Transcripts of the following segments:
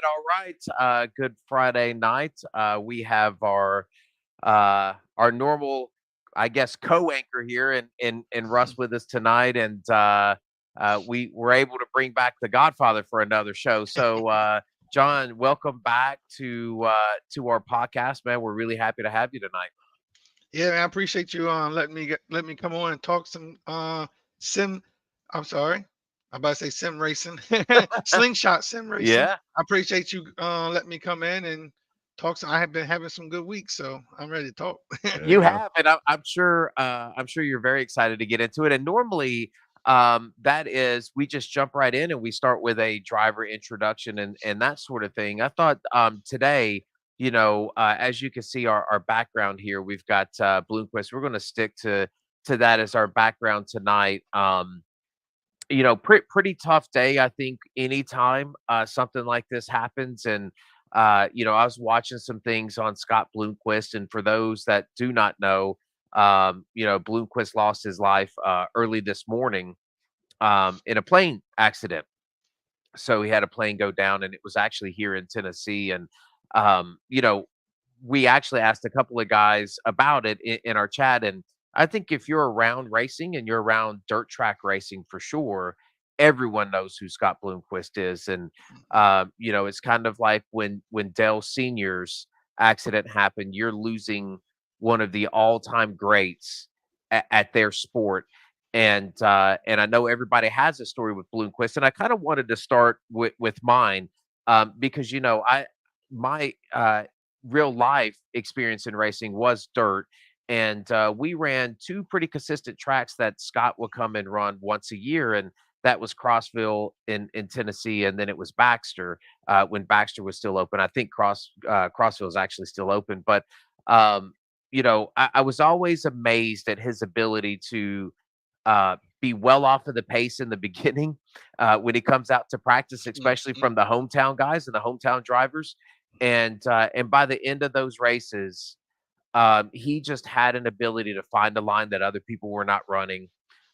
all right. Good Friday night. We have our normal, I guess, co-anchor here and Russ with us tonight, and we were able to bring back the Godfather for another show. So, John, welcome back to our podcast, man. We're really happy to have you tonight. Yeah, man, I appreciate you let me come on and talk some sim. I'm sorry, I'm about to say sim racing, slingshot sim racing. Yeah. I appreciate you letting me come in and talk. Some, I have been having some good weeks, so I'm ready to talk. There you You go. have, and I'm sure you're very excited to get into it. And normally, that is we just jump right in and we start with a driver introduction and that sort of thing. I thought today, as you can see our background here, we've got Bloomquist. We're going to stick to that as our background tonight. Pretty tough day, I think, anytime something like this happens. And I was watching some things on Scott Bloomquist, and for those that do not know, Bloomquist lost his life early this morning in a plane accident. So he had a plane go down, and it was actually here in Tennessee. And um, you know, we actually asked a couple of guys about it in our chat, and I think if you're around racing and you're around dirt track racing for sure, everyone knows who Scott Bloomquist is. And it's kind of like when Dale Senior's accident happened, you're losing one of the all-time greats at their sport. And I know everybody has a story with Bloomquist, and I kind of wanted to start with mine because I my real life experience in racing was dirt. And we ran two pretty consistent tracks that Scott would come and run once a year. And that was Crossville in Tennessee. And then it was Baxter when Baxter was still open. I think Crossville is actually still open. But, I was always amazed at his ability to be well off of the pace in the beginning when he comes out to practice, especially Mhm. from the hometown guys and the hometown drivers. And by the end of those races, he just had an ability to find a line that other people were not running,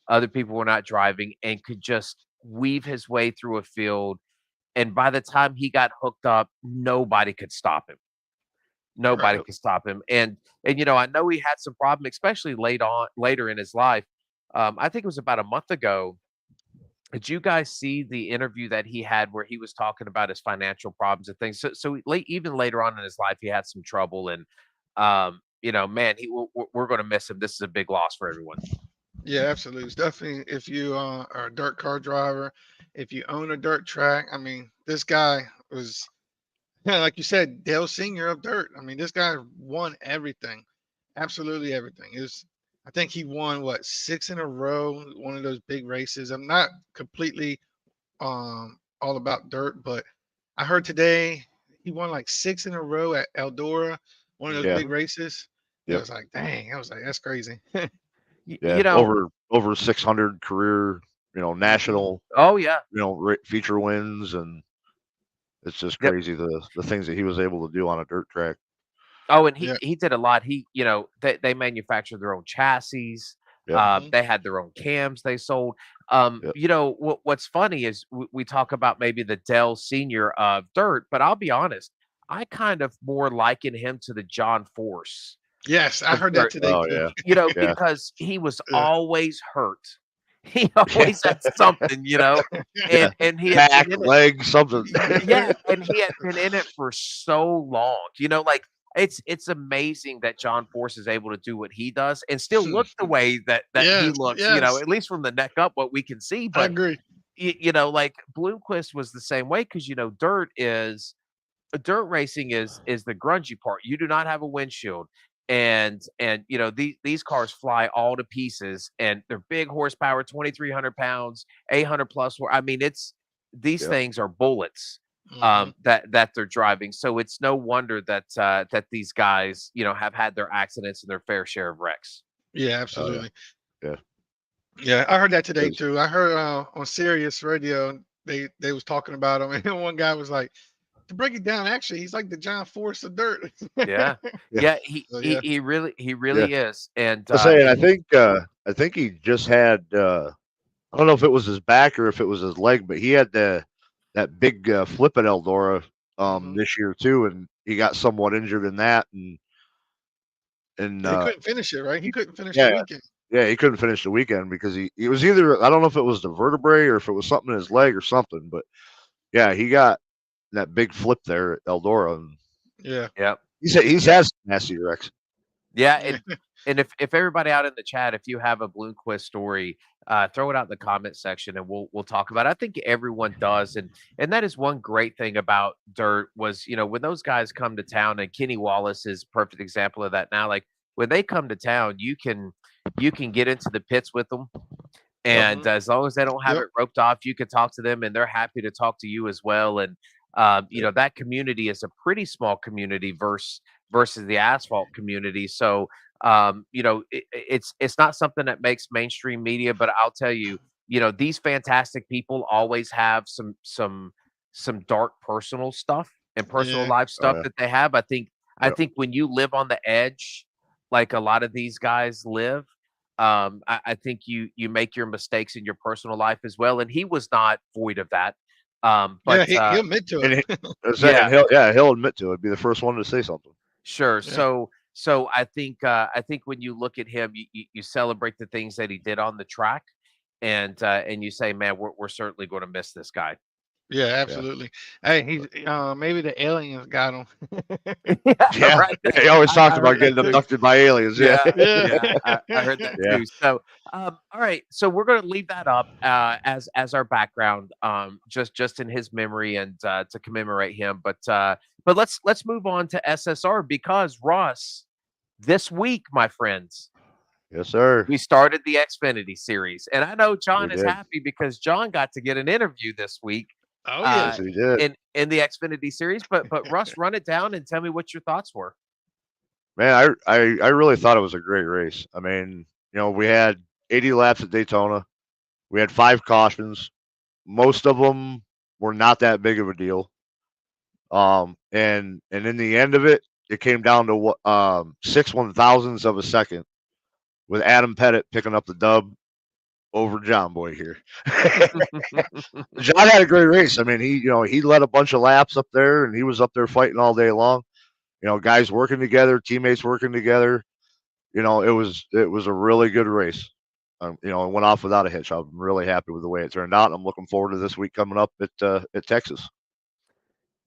other people were not driving, and could just weave his way through a field. And by the time he got hooked up, nobody could stop him. Nobody Right. Yep. could stop him. And I know he had some problem, especially later in his life. I think it was about a month ago. Did you guys see the interview that he had where he was talking about his financial problems and things? So late, even later on in his life, he had some trouble, and man, we're going to miss him. This is a big loss for everyone. Yeah, absolutely. It's definitely if you are a dirt car driver, if you own a dirt track. I mean, this guy was yeah, like you said, Dale Senior of dirt. I mean, this guy won everything, absolutely everything. I think he won what 6 in a row, one of those big races. I'm not completely all about dirt, but I heard today he won like 6 in a row at Eldora, one of those Yeah. big Hmm. races. It Yep. was like, dang, I was like, that's crazy. Y- Yeah. you know, Over 600 career, Hmm. national, oh yeah, feature wins, and it's just yep. crazy the things that he was able to do on a dirt track. Oh, and he Yeah. he did a lot. They manufactured their own chassis. Yep. Hmm. They had their own cams they sold. Yep. What's funny is we talk about maybe the Dell Senior of dirt, but I'll be honest, I kind of more liken him to the John Force Yes, I of heard that dirt. today Oh too. yeah. Yeah. Because he was Yeah. always hurt. He always had something, Yeah. and he had Back, been in it. leg, something. Yeah, and he had been in it for so long. Like it's amazing that John Force is able to do what he does and still look the way that he Yes, looks, yes, at least from the neck up, what we can see. I But agree. like Bloomquist was the same way because dirt racing is the grungy part. You do not have a windshield. And these cars fly all to pieces, and they're big horsepower, 2,300 pounds, 800 plus. I mean, these Yep. things are bullets Hmm. that they're driving. So it's no wonder that these guys have had their accidents and their fair share of wrecks. Yeah, Oh yeah. absolutely. Yeah. Yeah, I heard that today 'Cause- too. I heard on Sirius Radio they was talking about him, and one guy was like, to break it down, actually, he's like the John Force of dirt. Yeah, yeah. yeah, he So he yeah. he really he Yeah. really is. And I say, and and I think he just had I don't know if it was his back or if it was his leg, but he had that big flip at Eldora Hmm. this year too, and he got somewhat injured in that, and Yeah, he couldn't finish it, right? He couldn't finish the yeah, weekend. yeah, he couldn't finish the weekend because he was either, I don't know if it was the vertebrae or if it was something in his leg or something, but yeah, he got that big flip there at Eldora, and Yeah. Yep. he's Yep. had some nasty wrecks. Yeah, Yeah. and if everybody out in the chat, if you have a Bloomquist story, throw it out in the comment section, and we'll talk about it. I think everyone does, and that is one great thing about dirt was, when those guys come to town, and Kenny Wallace is perfect example of that now. Like when they come to town, you can get into the pits with them, Yep. and as long as they don't have Yep. it roped off, you can talk to them, and they're happy to talk to you as well. And Yep. that community is a pretty small community versus the asphalt community. So it's not something that makes mainstream media, but I'll tell you, these fantastic people always have some dark personal stuff and personal Yeah. life Oh stuff yeah, that they have. I yep, think when you live on the edge, like a lot of these guys live, I think you make your mistakes in your personal life as well, and he was not void of that. Yeah. But He'll admit to and it. yeah, he'll admit to it. Be the first one to say something. sure. Yeah. So I think when you look at him, you celebrate the things that he did on the track, and you say, man, we're certainly going to miss this guy. Yeah. Yeah, Absolutely. Hey, he's maybe the aliens got him. Yeah, yeah. right. He always I talked heard about that getting too. abducted by aliens. Yeah, Yeah, Yeah. yeah, I heard that yeah. too. So, all right, so we're gonna leave that up as our background, just in his memory and to commemorate him. But let's move on to SSR because Ross, this week, my friends, Yes, sir. we started the Xfinity series, and I know We John is did. happy because John got to get an interview this week, Oh yeah. uh, Yes, we did. in the Xfinity series. But Russ, run it down and tell me what your thoughts were. Man, I really thought it was a great race. I mean, we had 80 laps at Daytona. We had 5 cautions. Most of them were not that big of a deal. And in the end of it, it came down to what 6/1000ths of a second with Adam Pettit picking up the dub over John Boy here. John had a great race. I mean, he led a bunch of laps up there, and he was up there fighting all day long. Guys working together, teammates working together. It was a really good race. It went off without a hitch. I'm really happy with the way it turned out. I'm looking forward to this week coming up at Texas.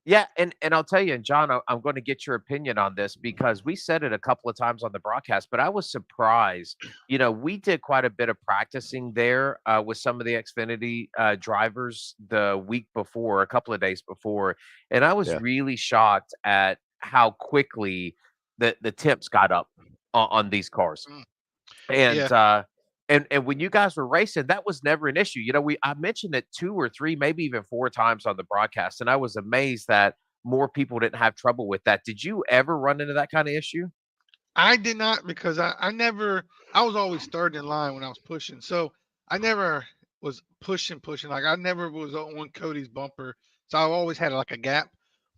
Yeah, and I'll tell you, and John, I'm going to get your opinion on this because we said it a couple of times on the broadcast, but I was surprised. We did quite a bit of practicing there with some of the Xfinity drivers the week before, a couple of days before, and I was Yeah, really shocked at how quickly the temps got up on these cars. Mm. And, Yeah. and when you guys were racing, that was never an issue. I mentioned it 2 or 3, maybe even 4 times on the broadcast, and I was amazed that more people didn't have trouble with that. Did you ever run into that kinda issue? I did not because I never I was always third in line when I was pushing. So I never was pushing. Like I never was on Cody's bumper. So I always had like a gap.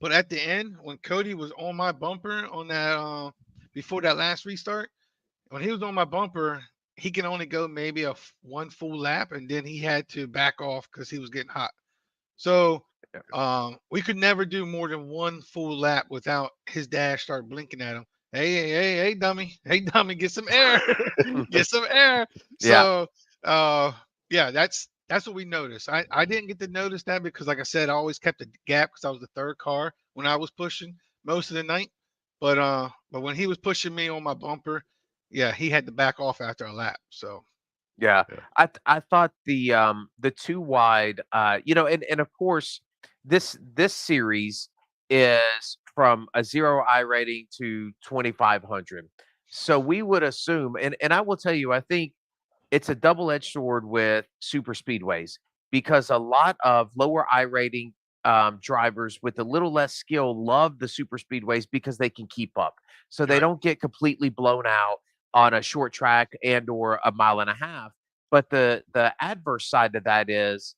But at the end, when Cody was on my bumper on that before that last restart, when he was on my bumper, he can only go maybe one full lap and then he had to back off because he was getting hot. So Yeah. we could never do more than one full lap without his dad start blinking at him. Hey, dummy. Hey, dummy, get some air. Get some air. Yeah. So yeah, that's what we noticed. I didn't get to notice that because like I said, I always kept a gap because I was the third car when I was pushing most of the night. But when he was pushing me on my bumper, yeah, he had to back off after a lap. So Yeah. yeah, I thought the 2 wide, and of course, this series is from a 0 I rating to 2,500. So we would assume, and I will tell you, I think it's a double-edged sword with super speedways because a lot of lower I rating drivers with a little less skill love the super speedways because they can keep up. So they right. don't get completely blown out on a short track and or a mile and a half. But the adverse side to that is,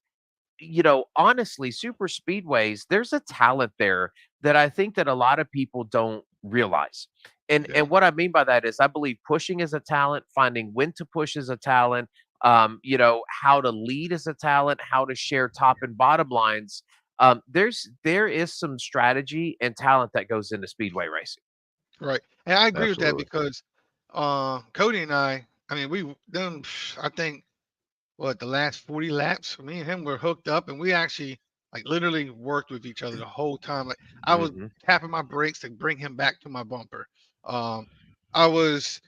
honestly, super speedways, there's a talent there that I think that a lot of people don't realize. And Yeah. and what I mean by that is I believe pushing is a talent, finding when to push is a talent, how to lead is a talent, how to share top and bottom lines. There is some strategy and talent that goes into speedway racing. Right. And I agree with that Absolutely. because Cody and I mean, we done, I think, what, the last 40 laps, me and him were hooked up, and we actually like literally worked with each other the whole time. Like I was Hmm. tapping my brakes to bring him back to my bumper. Um, I was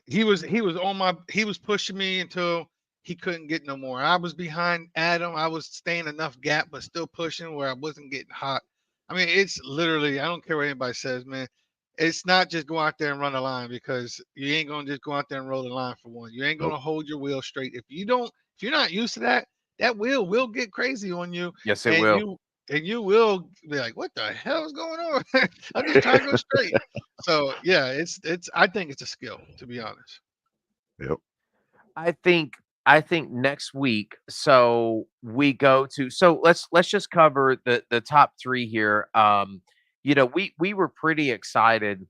he was pushing me until he couldn't get no more. I was behind Adam. I was staying enough gap, but still pushing where I wasn't getting hot. I mean, it's literally, I don't care what anybody says, man. It's not just go out there and run a line because you ain't gonna just go out there and roll the line for one. You ain't Nope. gonna hold your wheel straight. If you're not used to that, that wheel will get crazy on you, Yes, it and will. you will be like, what the hell is going on? I'm just trying to go straight. So yeah, it's I think it's a skill, to be honest. Yep. I think I think next week, so we go to so let's just cover the top 3 here. We were pretty excited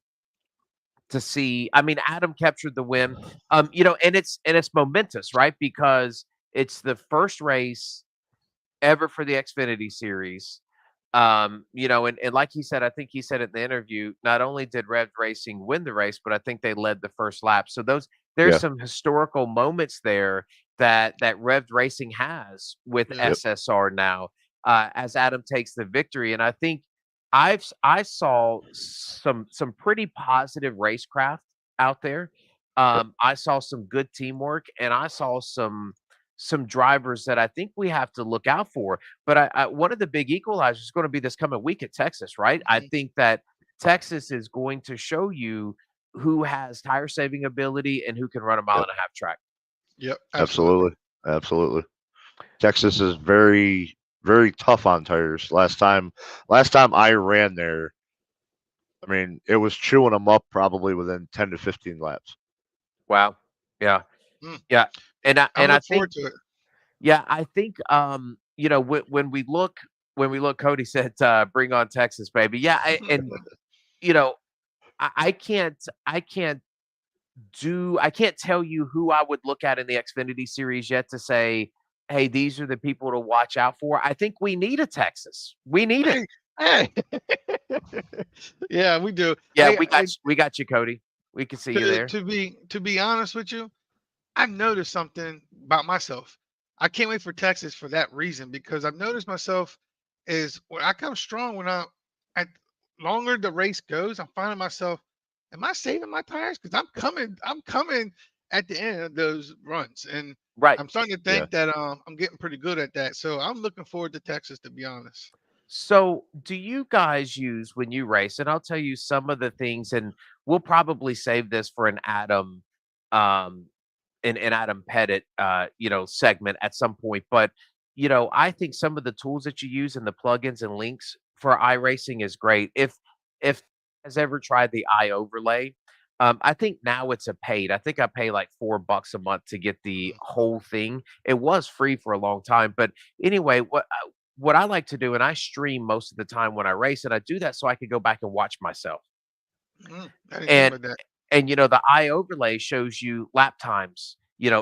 to see. I mean, Adam captured the win. And it's momentous, right? Because it's the first race ever for the Xfinity series. And like he said, I think he said it in the interview, not only did Rev Racing win the race, but I think they led the first lap. So there's Yeah. some historical moments there that Rev Racing has with Yeah. Yep. SSR now, as Adam takes the victory. And I think I saw some pretty positive racecraft out there. Yep. I saw some good teamwork, and I saw some drivers that I think we have to look out for. But one of the big equalizers is going to be this coming week at Texas, right? I Mhm. think that Texas is going to show you who has tire saving ability and who can run a mile Yep. and a half track. Yep, absolutely. Absolutely. Absolutely. Texas is very, very tough on tires. Last time I ran there, I mean, it was chewing them up probably within 10 to 15 laps. Wow. Yeah. Mm. Yeah. And I I'm and I looking think forward to it. I think when we look, Cody said bring on Texas, baby. Yeah, and you know I can't tell you who I would look at in the Xfinity series yet to say, hey, these are the people to watch out for. I think we need a Texas. We need it. Hey, hey. Yeah, we do. Yeah, we got you, Cody. We can see you To there. be honest with you, I've noticed something about myself. I can't wait for Texas for that reason because I've noticed myself is when I come strong when at longer the race goes, I'm finding myself, am I saving my tires? Because I'm coming at the end of those runs. And Right. I'm starting to Yeah. think that I'm getting pretty good at that. So I'm looking forward to Texas to be honest. So, do you guys use when you race? And I'll tell you some of the things, and we'll probably save this for um, an Adam Pettit, segment at some point. But I think some of the tools that you use and the plugins and links for iRacing is great. If has ever tried the iOverlay, I think now it's a paid. I think I pay like $4 a month to get the Mm, whole thing. It was free for a long time, but anyway, what I like to do, and I stream most of the time when I race, and I do that so I can go back and watch myself. I didn't think And about that. the eye overlay shows you lap times,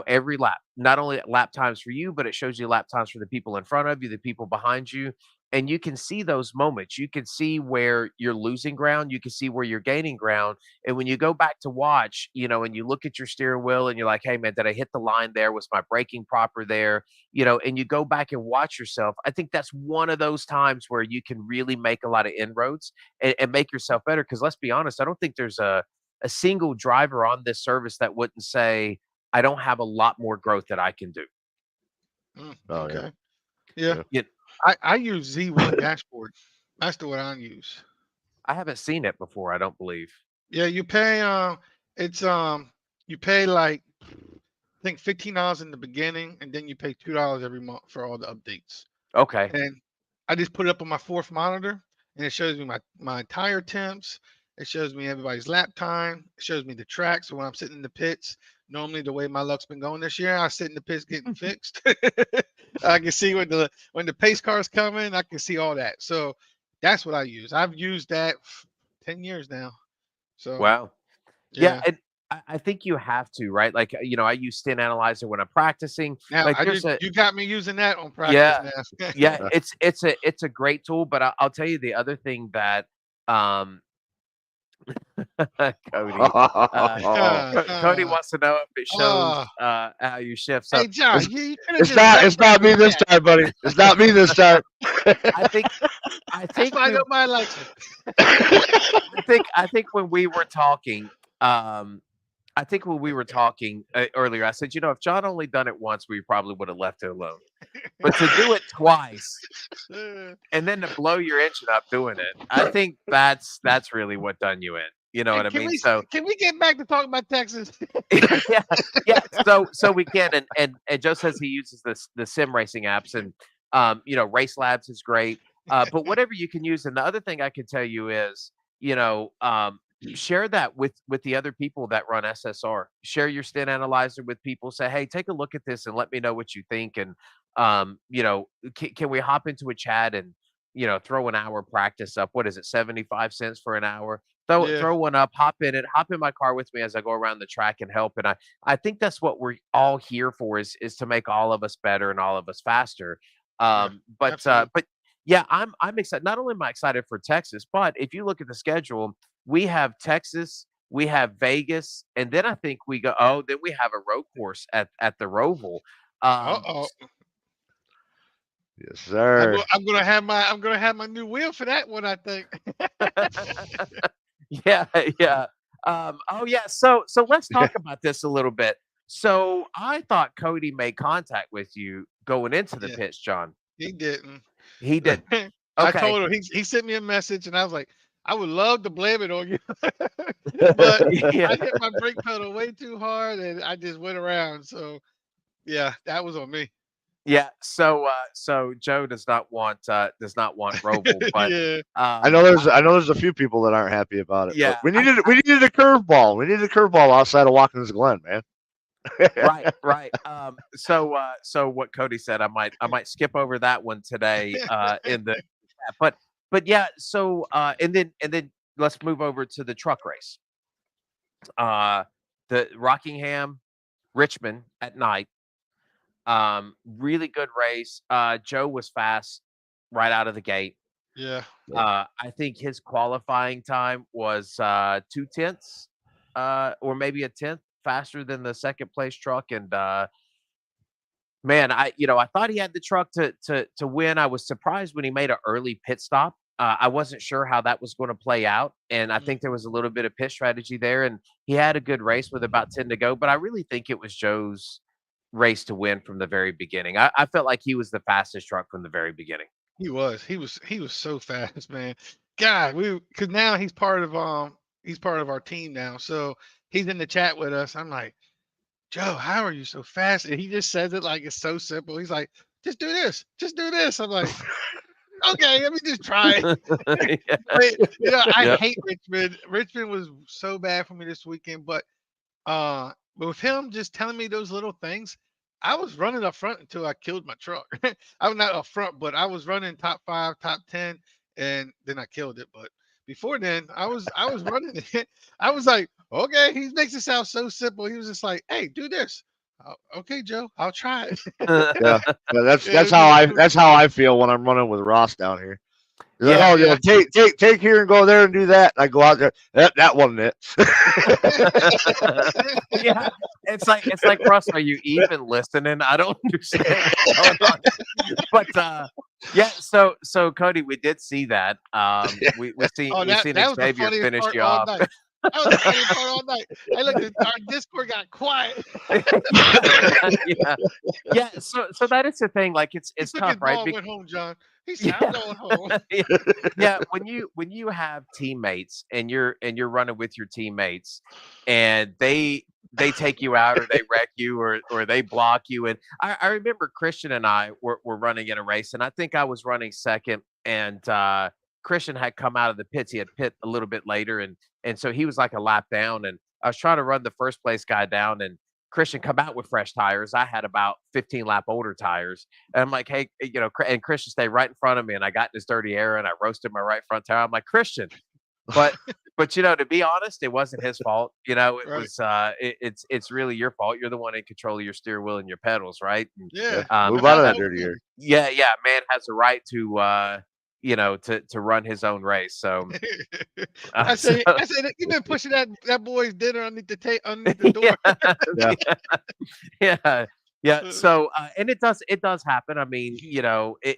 every lap. Not only lap times for you, but it shows you lap times for the people in front of you, the people behind you, and you can see those moments. You can see where you're losing ground, you can see where you're gaining ground, and when you go back to watch, and you look at your steering wheel and you're like, "Hey man, did I hit the line there? Was my braking proper there?" And you go back and watch yourself. I think that's one of those times where you can really make a lot of inroads and make yourself better. Because let's be honest, I don't think there's a single driver on this service that wouldn't say, I don't have a lot more growth that I can do. Oh yeah. Okay. Yeah. Yeah. Yet I use Z1 dashboard. That's the one I use. I haven't seen it before, I don't believe. Yeah, you pay it's you pay like I think $15 in the beginning and then you pay $2 every month for all the updates. Okay. And I just put it up on my fourth monitor and it shows me my tire temps. It shows me everybody's lap time. It shows me the track. So when I'm sitting in the pits, normally the way my luck's been going this year, I sit in the pits getting fixed. I can see when the pace car's coming, I can see all that. So that's what I use. I've used that 10 years now. So Wow. Yeah, yeah. and I think you have to, right? Like, I use Stint Analyzer when I'm practicing. Now Like, I there's just a you got me using that on practice yeah, now. yeah. It's a great tool, but I'll tell you the other thing that um Cody, uh, Cody uh, wants to know if it shows uh, how you shift. So hey John, it's, you could have it's just not jumped it's right not in me the this chat. time, buddy. It's not me this time. I think I That's think why we nobody likes you. I think when we were talking, I think when we were talking earlier, I said, if John only done it once, we probably would have left it alone. But to do it twice Uh, and then to blow your engine up doing it, I think that's really what done you in. You know hey, what I can mean? we So can we get back to talking about Texas? yeah, yeah. So we can, and Joe says he uses the sim racing apps, and Race Labs is great. But whatever you can use, and the other thing I can tell you is, share that with the other people that run SSR. Share your stint analyzer with people. Say, hey, take a look at this and let me know what you think. And can we hop into a chat and throw an hour practice up? What is it, 75 cents for an hour? Throw Yeah, throw one up, hop in my car with me as I go around the track and help. And I think that's what we're all here for is to make all of us better and all of us faster. yeah, But absolutely. but yeah, I'm excited. Not only am I excited for Texas, but if you look at the schedule, we have Texas, we have Vegas, and then I think then we have a road course at the Roval. Um, Uh-oh. Yes, I'm sir. gonna I'm gonna have my I'm gonna have my new wheel for that one, I think. yeah, yeah. Oh yeah. So let's talk about this a little bit. So I thought Cody made contact with you going into the Yeah, pitch, John. he didn't. He didn't. I Okay. told him he sent me a message and I was like, I would love to blame it on you, but Yeah. I hit my brake pedal way too hard and I just went around. So yeah, that was on me. Yeah. So Joe does not want Roval, but Yeah. I know um there's I know there's a few people that aren't happy about it, but yeah, we I, needed I we needed a curveball. We needed a curveball outside of Watkins Glen, man. right, right. So what Cody said, I might skip over that one today in the chat. But yeah, so and then let's move over to the truck race. Uh the Rockingham Richmond at night. Really good race. Joe was fast right out of the gate. Yeah. I think his qualifying time was 2 tenths, or maybe a tenth faster than the second place truck. And man, I thought he had the truck to win. I was surprised when he made an early pit stop. I wasn't sure how that was going to play out, and I think there Mhm. was a little bit of pit strategy there. And he had a good race with about 10 to go. But I really think it was Joe's race to win from the very beginning. I felt like he was the fastest truck from the very beginning. He was so fast, man. God, because now he's part of our team now. So he's in the chat with us. I'm like, Joe, how are you so fast? And he just says it like it's so simple. He's like, just do this, just do this. I'm like, okay, let me just try it. Yeah, But I yeah. hate Richmond. Richmond was so bad for me this weekend, but with him just telling me those little things, I was running up front until I killed my truck. I was not up front, but I was running top 5, top 10, and then I killed it. But before then, I was running it. I was like, okay, he makes it sound so simple. He was just like, hey, do this. Okay, Joe, I'll try it. Yeah, yeah. That's Yeah, that's it how was, I it was, that's how I feel when I'm running with Ross down here. He's like, Yeah, oh, yeah, take here and go there and do that. I go out there. That wasn't it. yeah. yeah. It's like Russ, are you even listening? I don't understand what's going on. But yeah, so Cody, we did see that. We seen Oh, we that seen that was the Xavier funniest finish part you all off. night. That was the funniest part all night. I looked at our Discord got quiet. Yeah, yeah, yeah. So that is the thing. Like He it's took his tough, right? ball and went home, John. He said, "I'm Yeah. going home." Yeah. Yeah, when you have teammates and you're running with your teammates and they take you out or they wreck you or they block you. And I remember Christian and I were running in a race, and I think I was running second, and Christian had come out of the pits. He had pit a little bit later, and so he was like a lap down, and I was trying to run the first place guy down, and Christian come out with fresh tires. I had about 15 lap older tires. And I'm like, hey, and Christian stayed right in front of me, and I got in this dirty air and I roasted my right front tire. I'm like, Christian, but but to be honest, it wasn't his fault. It Right. was it's really your fault. You're the one in control of your steering wheel and your pedals, right? And, Yeah, Yeah. move And out of I that hope dirty air. yeah, yeah, man has a right to to run his own race. So so I said, "You been pushing that boy's dinner underneath the underneath the yeah, door." Yeah, yeah. Yeah. Yeah, Uh, so, and it does happen. I mean,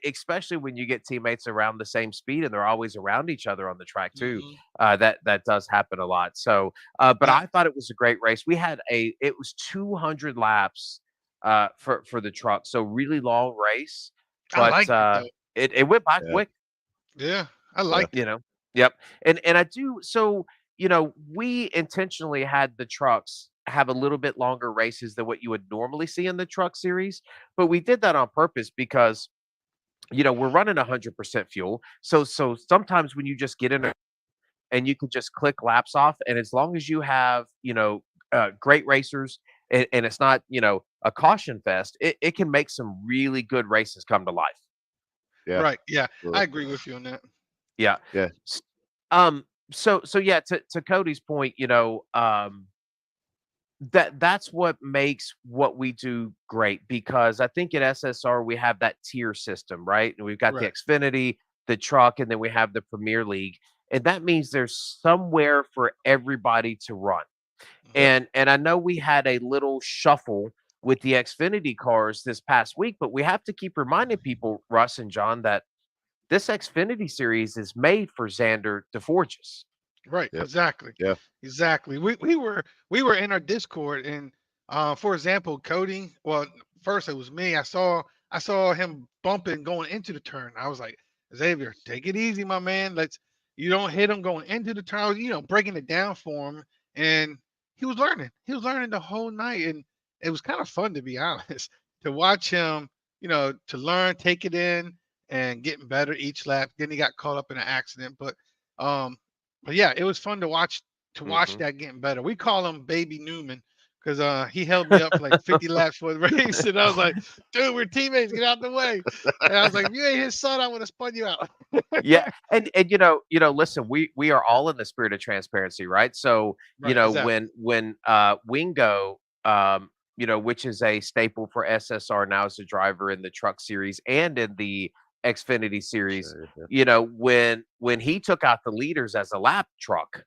especially when you get teammates around the same speed and they're always around each other on the track too, mhm. that does happen a lot. So, but Now I thought it was a great race. It was 200 laps, for the truck, so really long race, I but, liked it though. it went by yeah, quick. Yeah, I yeah, liked it. You know? Yep. And I do so, we intentionally had the trucks have a little bit longer races than what you would normally see in the truck series, but we did that on purpose because, we're running 100% fuel. So sometimes when you just get in and you can just click laps off, and as long as you have, great racers and it's not, a caution fest, it can make some really good races come to life. yeah, Right. Yeah, absolutely. I agree with you on that. Yeah. Yeah, S- so yeah, to Cody's point, that's what makes what we do great because I think at SSR we have that tier system, right? And we've got the Right. Xfinity, the truck, and then we have the Premier League. And that means there's somewhere for everybody to run. Mhm. yep, And I know we had a little shuffle with the Xfinity cars this past week, but we have to keep reminding people, Russ and John, that this Xfinity series is made for Xander DeForges. Right, yep, exactly. yeah, Exactly. We were in our Discord and for example, Cody, well, first it was me. I saw him bumping going into the turn. I was like, Xavier, take it easy, my man. You don't hit him going into the turn. I was, breaking it down for him. And he was learning. He was learning the whole night. And it was kind of fun to be honest, to watch him, to learn, take it in and getting better each lap. Then he got caught up in an accident. Um but yeah, it was fun to watch Hmm. that getting better. We call him Baby Newman because he held me up for like 50 laps for the race, and I was like, "Dude, we're teammates. Get out the way." And I was like, "If you ain't his son, I would have spun you out." Yeah, and listen, we are all in the spirit of transparency, right? So, Right, exactly. when Wingo, which is a staple for SSR now as a driver in the truck series and in the Xfinity series, sure, yeah, when he took out the leaders as a lap truck,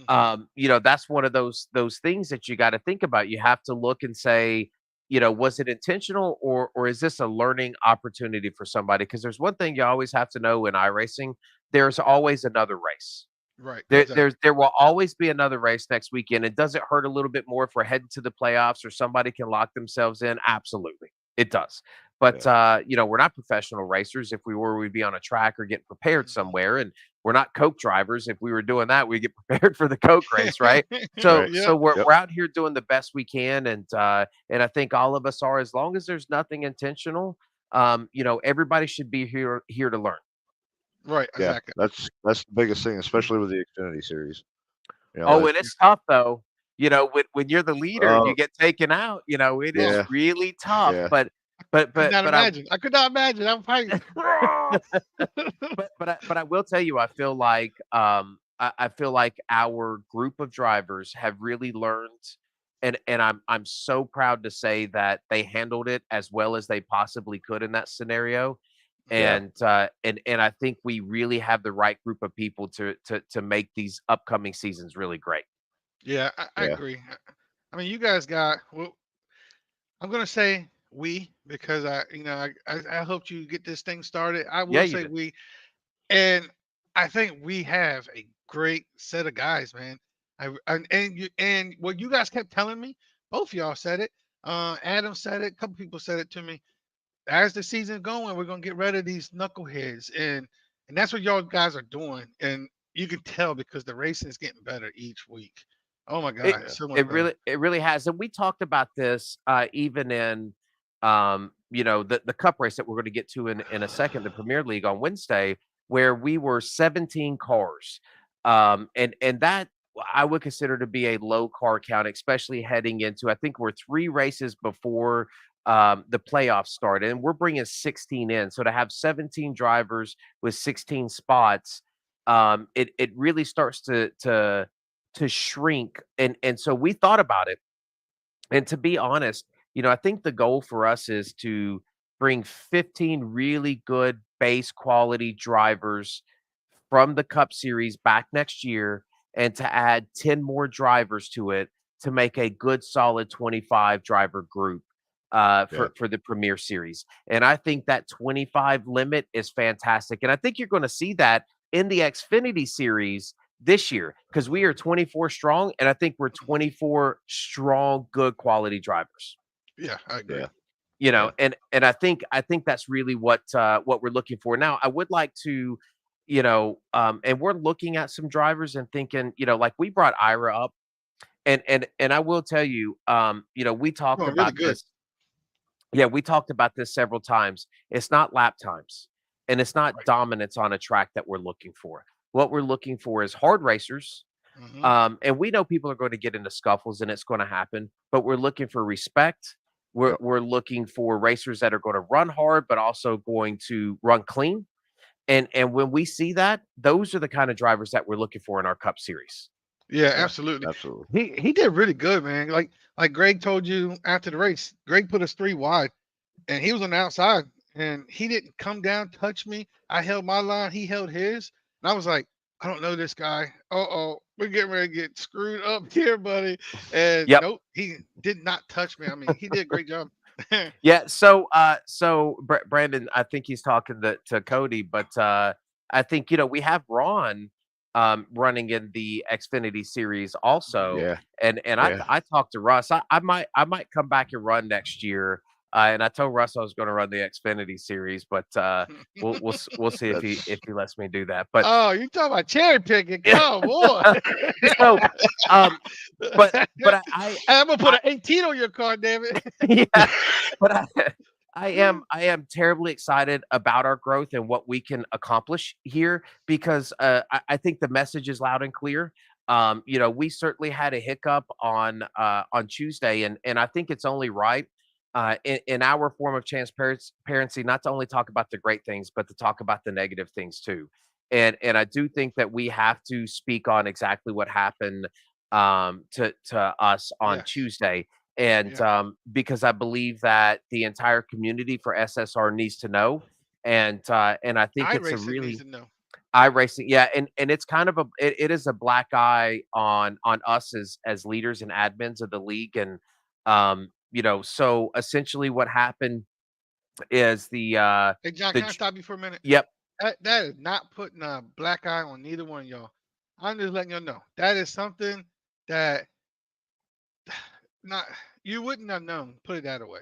Hmm. that's one of those things that you got to think about. You have to look and say, was it intentional or is this a learning opportunity for somebody? Because there's one thing you always have to know in iRacing, there's always another race. Right, There, exactly. there will always be another race next weekend. It does it hurt a little bit more if we're heading to the playoffs or somebody can lock themselves in? Absolutely, it does. But yeah, we're not professional racers. If we were, we'd be on a track or getting prepared Hmm. somewhere. And we're not Coke drivers. If we were doing that, we get prepared for the Coke race, right? So, right, Yeah, so we're yep, we're out here doing the best we can, and I think all of us are. As long as there's nothing intentional, everybody should be here to learn. right, yeah. exactly. That's the biggest thing, especially with the Xfinity series. Oh, That, and it's tough though. When you're the leader and uh, you get taken out, it Oh, is yeah, really tough. yeah, But could but not but I imagine. I could not imagine. I'm fighting. but I will tell you, I feel like I feel like our group of drivers have really learned, and I'm so proud to say that they handled it as well as they possibly could in that scenario. yeah, And I think we really have the right group of people to make these upcoming seasons really great. Yeah, I yeah, agree. I mean, you guys got. Well, I'm gonna say we because I helped you get this thing started. I Yeah, will you say did. we, and I think we have a great set of guys, man. And what you guys kept telling me, both of y'all said it. Adam said it. A couple people said it to me. As the season's going, we're gonna get rid of these knuckleheads, and that's what y'all guys are doing. And you can tell because the racing is getting better each week. Oh my It God, it's yeah, so much it better. really has, and we talked about this, even in, the cup race that we're gonna get to in a second, the Premier League on Wednesday, where we were 17 cars, and that I would consider to be a low car count, especially heading into I think we're 3 races before, the playoffs started, and we're bringing 16 in, so to have 17 drivers with 16 spots, it really starts to shrink. And so we thought about it, and to be honest, I think the goal for us is to bring 15 really good base quality drivers from the Cup Series back next year, and to add 10 more drivers to it to make a good solid 25 driver group Yeah. for the Premier Series. And I think that 25 limit is fantastic. And I think you're going to see that in the Xfinity Series this year, because we are 24 strong, and I think we're Mhm. 24 strong, good quality drivers. Yeah, I agree. Yeah. Yeah. And I think that's really what we're looking for. Now, I would like to, and we're looking at some drivers and thinking, like we brought Ira up, and I will tell you, we talked Doing really about good. this. Yeah, we talked about this several times. It's not lap times, and it's not Right. dominance on a track that we're looking for. What we're looking for is hard racers. Hmm. And we know people are going to get into scuffles, and it's going to happen, but we're looking for respect. We're, Yep. we're looking for racers that are going to run hard, but also going to run clean. And when we see that, those are the kind of drivers that we're looking for in our Cup Series. Yeah, Yeah. absolutely. Absolutely. He did really good, man. Like Greg told you after the race, Greg put us three wide, and he was on the outside, and he didn't come down, touch me. I held my line, he held his, and I was like, I don't know this guy. Oh, we're getting ready to get screwed up here, buddy. And Yep. nope, he did not touch me. I mean, he did a great job. Yeah. So Brandon, I think he's talking to Cody, but I think we have Ron running in the Xfinity Series Mhm. also, Yeah. and I Yeah. I talked to Russ. I might come back and run next year. And I told Russ I was going to run the Xfinity Series, but we'll see if he lets me do that. But Oh, you talking about cherry picking? Come on. so, um, but I'm gonna put I an 18 on your car, damn it. yeah, but I am terribly excited about our growth and what we can accomplish here, because I think the message is loud and clear. We certainly had a hiccup on Tuesday, and I think it's only right in our form of transparency not to only talk about the great things, but to talk about the negative things too. And I do think that we have to speak on exactly what happened to us on Yes. Tuesday. And Yeah. because I believe that the entire community for SSR needs to know, and I think it's a iRacing needs really to know. iRacing, yeah, and it's kind of it is a black eye on us as leaders and admins of the league. And so essentially what happened is Hey John, the can I stop you for a minute? yep. That is not putting a black eye on neither one of y'all. I'm just letting y'all know. That is something that not you wouldn't have known, put it that way.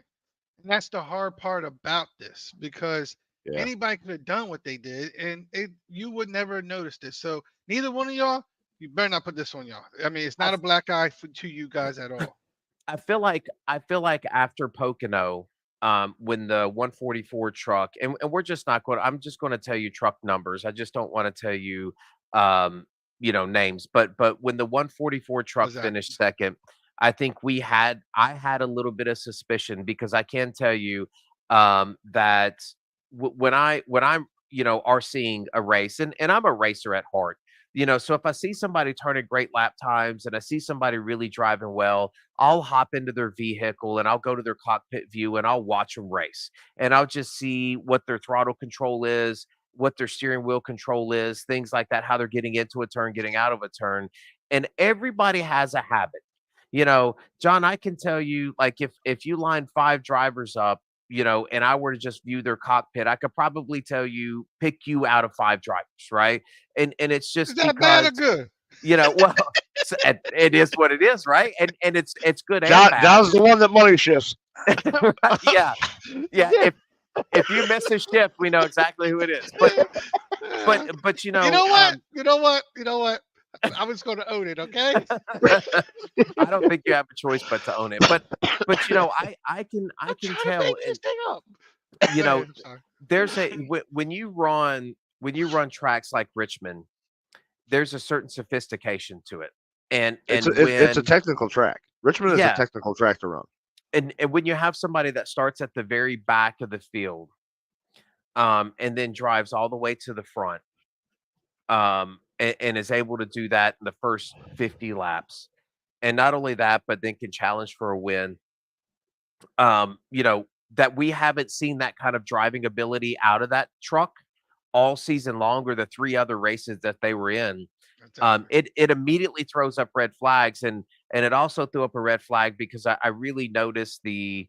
And that's the hard part about this because Yeah. anybody could have done what they did and you would never have noticed it. So neither one of y'all, you better not put this on y'all. I mean, it's I not a black eye to you guys at all. I feel like after Pocono, when the 144 truck, and we're just not going. I'm just going to tell you truck numbers. I just don't want to tell you, um, names. But when the 144 truck Exactly. finished second, I had a little bit of suspicion, because I can tell you that when I'm are seeing a race, and I'm a racer at heart. So if I see somebody turning great lap times, and I see somebody really driving well, I'll hop into their vehicle and I'll go to their cockpit view and I'll watch them race. And I'll just see what their throttle control is, what their steering wheel control is, things like that, how they're getting into a turn, getting out of a turn. And everybody has a habit. John, I can tell you, like, if you line five drivers up, and I were to just view their cockpit, I could probably pick you out of five drivers, right? And it's Is just that bad or because, good? well, it is what it is, right? And it's good and bad. John's the one that money shifts. Right? Yeah. Yeah. If you miss a shift, we know exactly who it is. But You know what? You know what? You know what? I was going to own it. Okay. I don't think you have a choice but to own it. But I can I'm trying to tell. make And this thing up. you Go ahead. know I'm sorry. there's when you run tracks like Richmond, there's a certain sophistication to it. and It's a and it's a when technical track. Richmond is a Yeah, technical track to run. and when you have somebody that starts at the very back of the field, and then drives all the way to the front, and is able to do that in the first 50 laps. And not only that, but then can challenge for a win. You know, that we haven't seen that kind of driving ability out of that truck all season long, or the three other races that they were in. Exactly. It immediately throws up red flags, and it also threw up a red flag because I really noticed the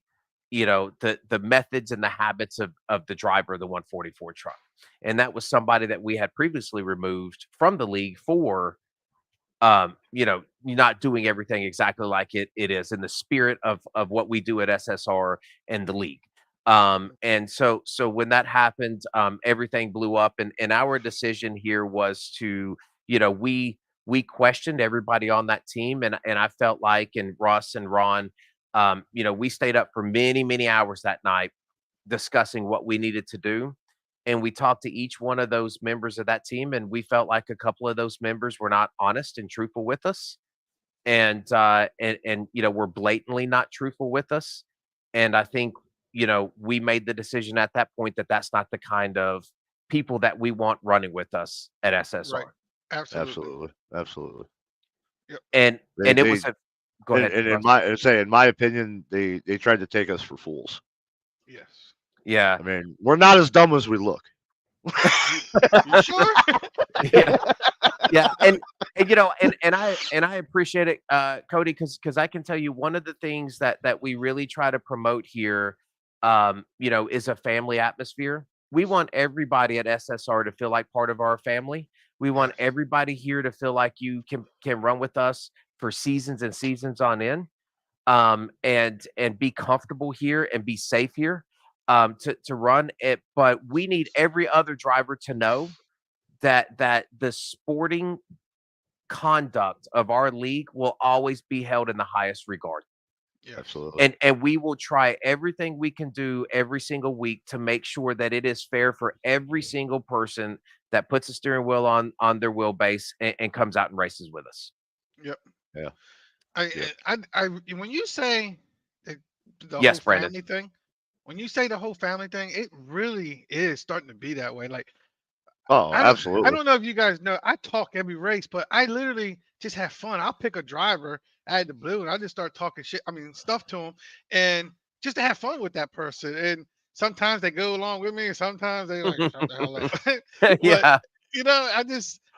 methods and the habits of the driver of the 144 truck, and that was somebody that we had previously removed from the league for you're not doing everything exactly like it is in the spirit of what we do at SSR and the league. And so when that happened, everything blew up, and our decision here was to, we questioned everybody on that team, and I felt like, and Russ and Ron, we stayed up for many, many hours that night discussing what we needed to do. And we talked to each one of those members of that team, and we felt like a couple of those members were not honest and truthful with us, and were blatantly not truthful with us. And I think we made the decision at that point that that's not the kind of people that we want running with us at Right. SSR. Absolutely. Absolutely, absolutely. Yep. They And it they was a go ahead, and Russ. in my opinion, they tried to take us for fools. Yes. Yeah, I mean, we're not as dumb as we look. You you sure? yeah. Yeah, and I appreciate it, Cody, because I can tell you one of the things that we really try to promote here, is a family atmosphere. We want everybody at SSR to feel like part of our family. We want Yes. everybody here to feel like you can run with us for seasons and seasons on end, and be comfortable here and be safe here, to run it. But we need every other driver to know that the sporting conduct of our league will always be held in the highest regard. Yes. Absolutely. And we will try everything we can do every single week to make sure that it is fair for every single person that puts a steering wheel on their wheelbase and comes out and races with us. Yep. Yeah. I, Yep. when you say the, the whole Yes, Brandon. family thing, when you say the whole family thing, it really is starting to be that way. Like Oh, I absolutely. don't know if you guys know, I talk every race, but I literally just have fun. I'll pick a driver out of the blue and I just start talking shit. I mean, stuff to them, and just to have fun with that person. And sometimes they go along with me, and sometimes they like shut the hell up. But Yeah.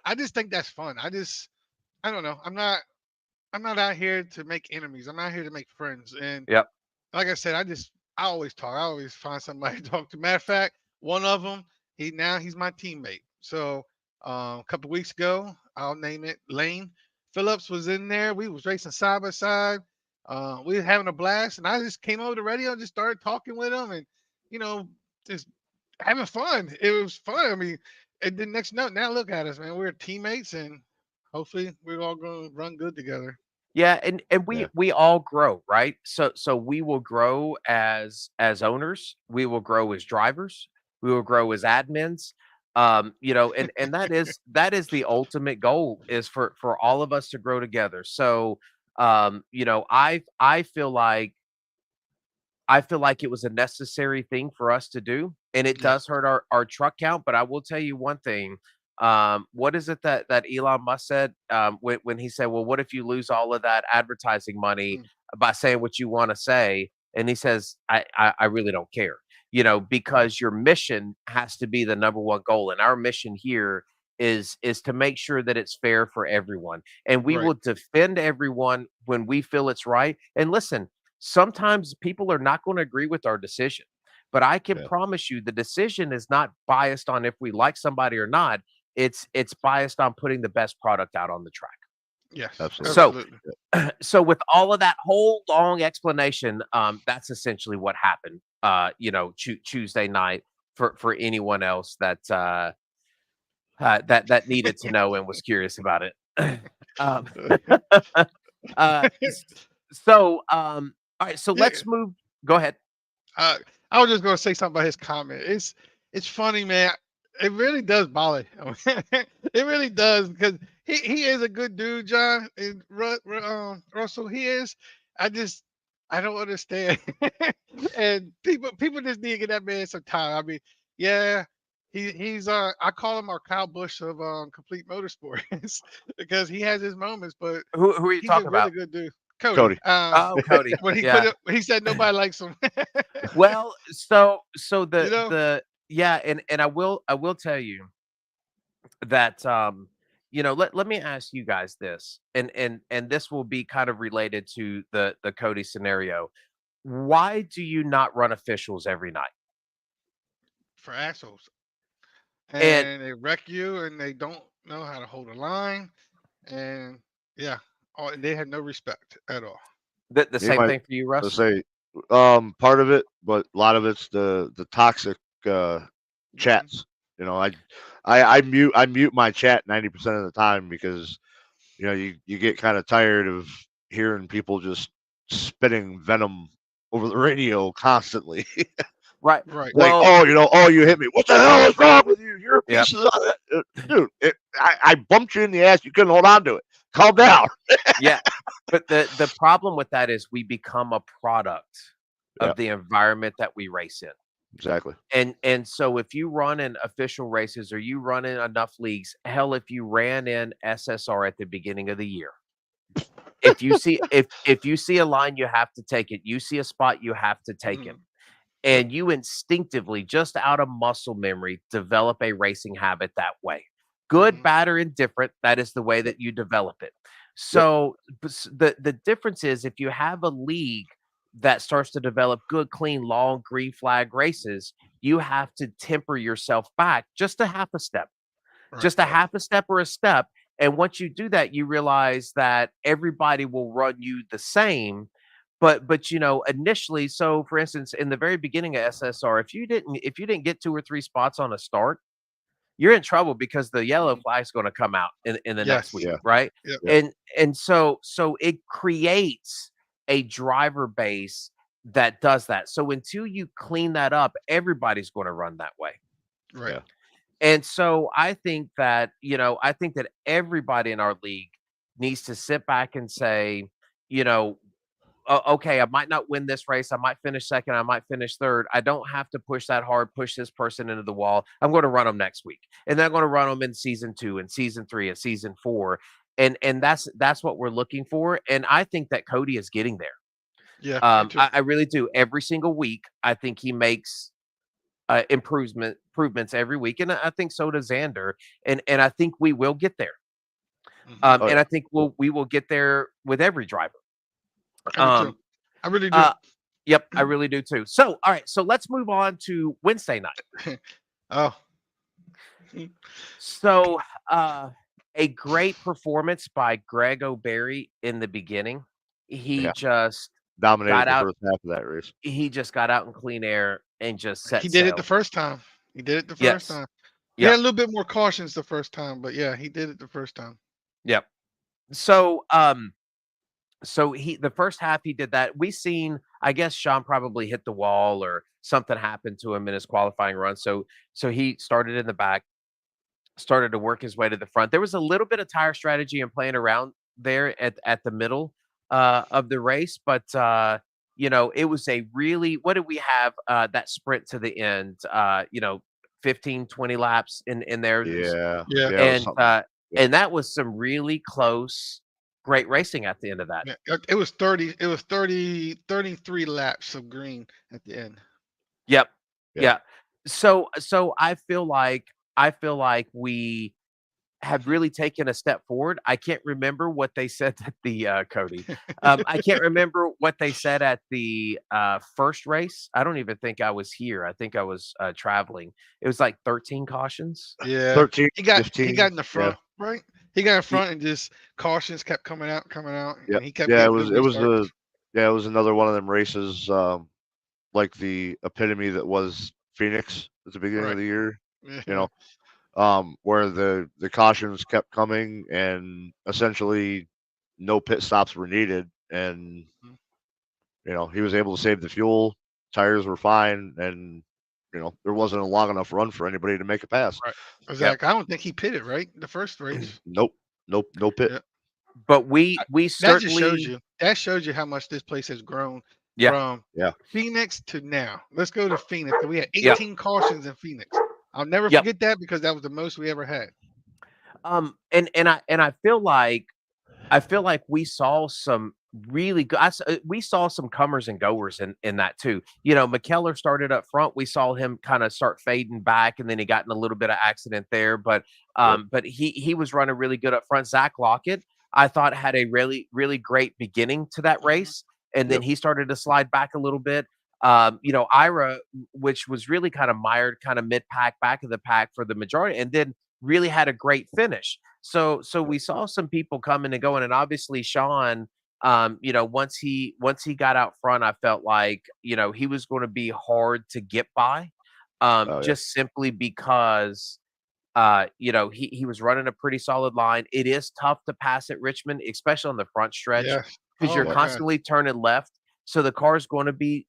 I just think that's fun. I don't know. I'm not out here to make enemies. I'm out here to make friends. And Yep. like I said, I always talk. I always find somebody to talk to. Matter of fact, one of them, he's my teammate. So a couple weeks ago, I'll name it Lane Phillips was in there. We was racing side by side. We were having a blast, and I just came over the radio and just started talking with him, and you know, just having fun. It was fun. I mean, and then next note, now look at us, man. We're teammates, and hopefully we're all going to run good together. Yeah, and we Yeah. we all grow, right? So we will grow as owners, we will grow as drivers, we will grow as admins. And that is the ultimate goal, is for all of us to grow together. So I feel like it was a necessary thing for us to do, and it Yes. does hurt our truck count. But I will tell you one thing. What is it that Elon Musk said, when he said, "Well, what if you lose all of that advertising money Mm, by saying what you want to say?" And he says, "I really don't care, Yeah. because your mission has to be the number one goal, and our mission here is to make sure that it's fair for everyone, and we right. will defend everyone when we feel it's right. And listen, sometimes people are not going to agree with our decision, but I can Yeah. promise you the decision is not biased on if we like somebody or not. It's biased on putting the best product out on the track. Yes. Absolutely. So Absolutely. Yeah. so with all of that whole long explanation, that's essentially what happened, Tuesday night, for anyone else that needed to know and was curious about it. um, s- all right, so Yeah. let's move. Go ahead. Uh, I was just gonna say something about his comment. It's funny, man. It really does bother him. It really does because he is a good dude, John and Russell. He is. I just I don't understand. And people just need to get that man some time. I mean, yeah, he's I call him our Kyle Busch of complete motorsports because he has his moments, but Who are you he's a talking really about? good dude. Cody. Cody. Oh, Cody. When he put Yeah. it, when he said nobody likes him. Well, so You know, the yeah, and I will tell you that let me ask you guys this, and this will be kind of related to the Cody scenario. Why do you not run officials every night? for assholes, And and they wreck you, and they don't know how to hold a line, and yeah, and they have no respect at all. the You same might thing for you, Russ? say part of it, but a lot of it's the toxic uh, Hmm. chats. You know, I mute my chat 90% of the time because you get kind of tired of hearing people just spitting venom over the radio constantly. Right. Right. Like, Well, oh, you hit me. What the hell is wrong with you? You're a yeah, piece of dude. I bumped you in the ass. You couldn't hold on to it. Calm down. yeah. But the problem with that is we become a product Yeah, of the environment that we race in. exactly. And so if you run in official races or you run in enough leagues, hell, if you ran in SSR at the beginning of the year, if you see a line, you have to take it. You see a spot, you have to take it. Hmm. Yep. And you instinctively, just out of muscle memory, develop a racing habit that way. Good, Hmm. bad, or indifferent, that is the way Yep, that you develop it. yep, So the difference is if you have a league that starts to develop good, clean, long green flag races, you have to temper yourself back just a half a step, Right. just a right. half a step or a step. And once you do that, you realize that everybody will run you the same. But initially, so for instance, in the very beginning of SSR, if you didn't get two or three spots on a start, you're in trouble because the yellow Mhm. flag's going to come out in the next Yes. week, Yeah, right? Yep. yeah, And so it creates a driver base that does that. So until you clean that up, everybody's going to run that way. Right. yeah. And so I think that everybody in our league needs to sit back and say, you know, okay, I might not win this race. I might finish second. I might finish third. I don't have to push that hard, push this person into the wall. I'm going to run them next week. And then I'm going to run them in season 2 and season 3 and season 4. And that's what we're looking for. And I think that Cody is getting there. Yeah. Me Um, too. I, I really do. Every single week, I think he makes improvements every week, and I think so does Xander, and I think we will get there. Hmm. Oh And yeah. I think we will get there with every driver. I do too. Um, I really do. uh, yep, I really do too. So, all right, so let's move on to Wednesday night. Oh. So, uh, a great performance by Greg O'Berry in the beginning. He Yeah. just Dominated got the out. first half of that race. He just got out in clean air and just He set did it the sail. first time. He did it the first Yes. time. He had Yep. a little bit more cautions the first time, but yeah, he did it the first time. Yep. So he the first half he did that. We seen, I guess Sean probably hit the wall or something happened to him in his qualifying run. So he started in the back, started to work his way to the front. There was a little bit of tire strategy and playing around there at the middle of the race, but it was a really, what did we have that sprint to the end? 15, 20 laps in there. Yeah, Yeah. yeah. It was And something. Yeah, and that was some really close, great racing at the end of that. Yeah. It was 30. It was 33 laps of green at the end. Yep. yeah. Yeah. So I feel like we have really taken a step forward. I can't remember what they said at the Cody. I can't remember what they said at the first race. I don't even think I was here. I think I was traveling. It was like 13 cautions. Yeah. 13, He got 15. in the Yeah, front, right? He got in Y- front and just cautions kept coming out, yeah, and he kept yeah. It getting good was. It was restarts. a. Yeah, it was another one of them races. Like the epitome that was Phoenix at the beginning of Right. the year. You Yeah. know, where the cautions kept coming and essentially no pit stops were needed, and Mhm. he was able to save the fuel. Tires were fine, and there wasn't a long enough run for anybody to make a pass. Right. Yep. Exactly. I don't think he pitted right the first race. Nope, nope, no pit. Yeah. But we That just shows certainly, you. That shows you how much this place has grown yeah, from Yeah, Phoenix to now. Let's go to Phoenix. We had yeah. 18 cautions in Phoenix. I'll never Yep. forget that because that was the most we ever had. And I feel like we saw some really good. We saw some comers and goers in that too. McKellar started up front. We saw him kind of start fading back, and then he got in a little bit of accident there. But Yep. but he was running really good up front. Zach Lockett, I thought, had a really really great beginning to that Mhm. race, and then Yep. he started to slide back a little bit. Ira, which was really kind of mired, kind of mid pack, back of the pack for the majority, and then really had a great finish. So we saw some people coming and going, and obviously Sean, once he got out front, I felt like he was going to be hard to get by, Oh yeah. just simply because he was running a pretty solid line. It is tough to pass at Richmond, especially on the front stretch, Yes. because Oh you're Yep. my God. constantly turning left, so the car's going to be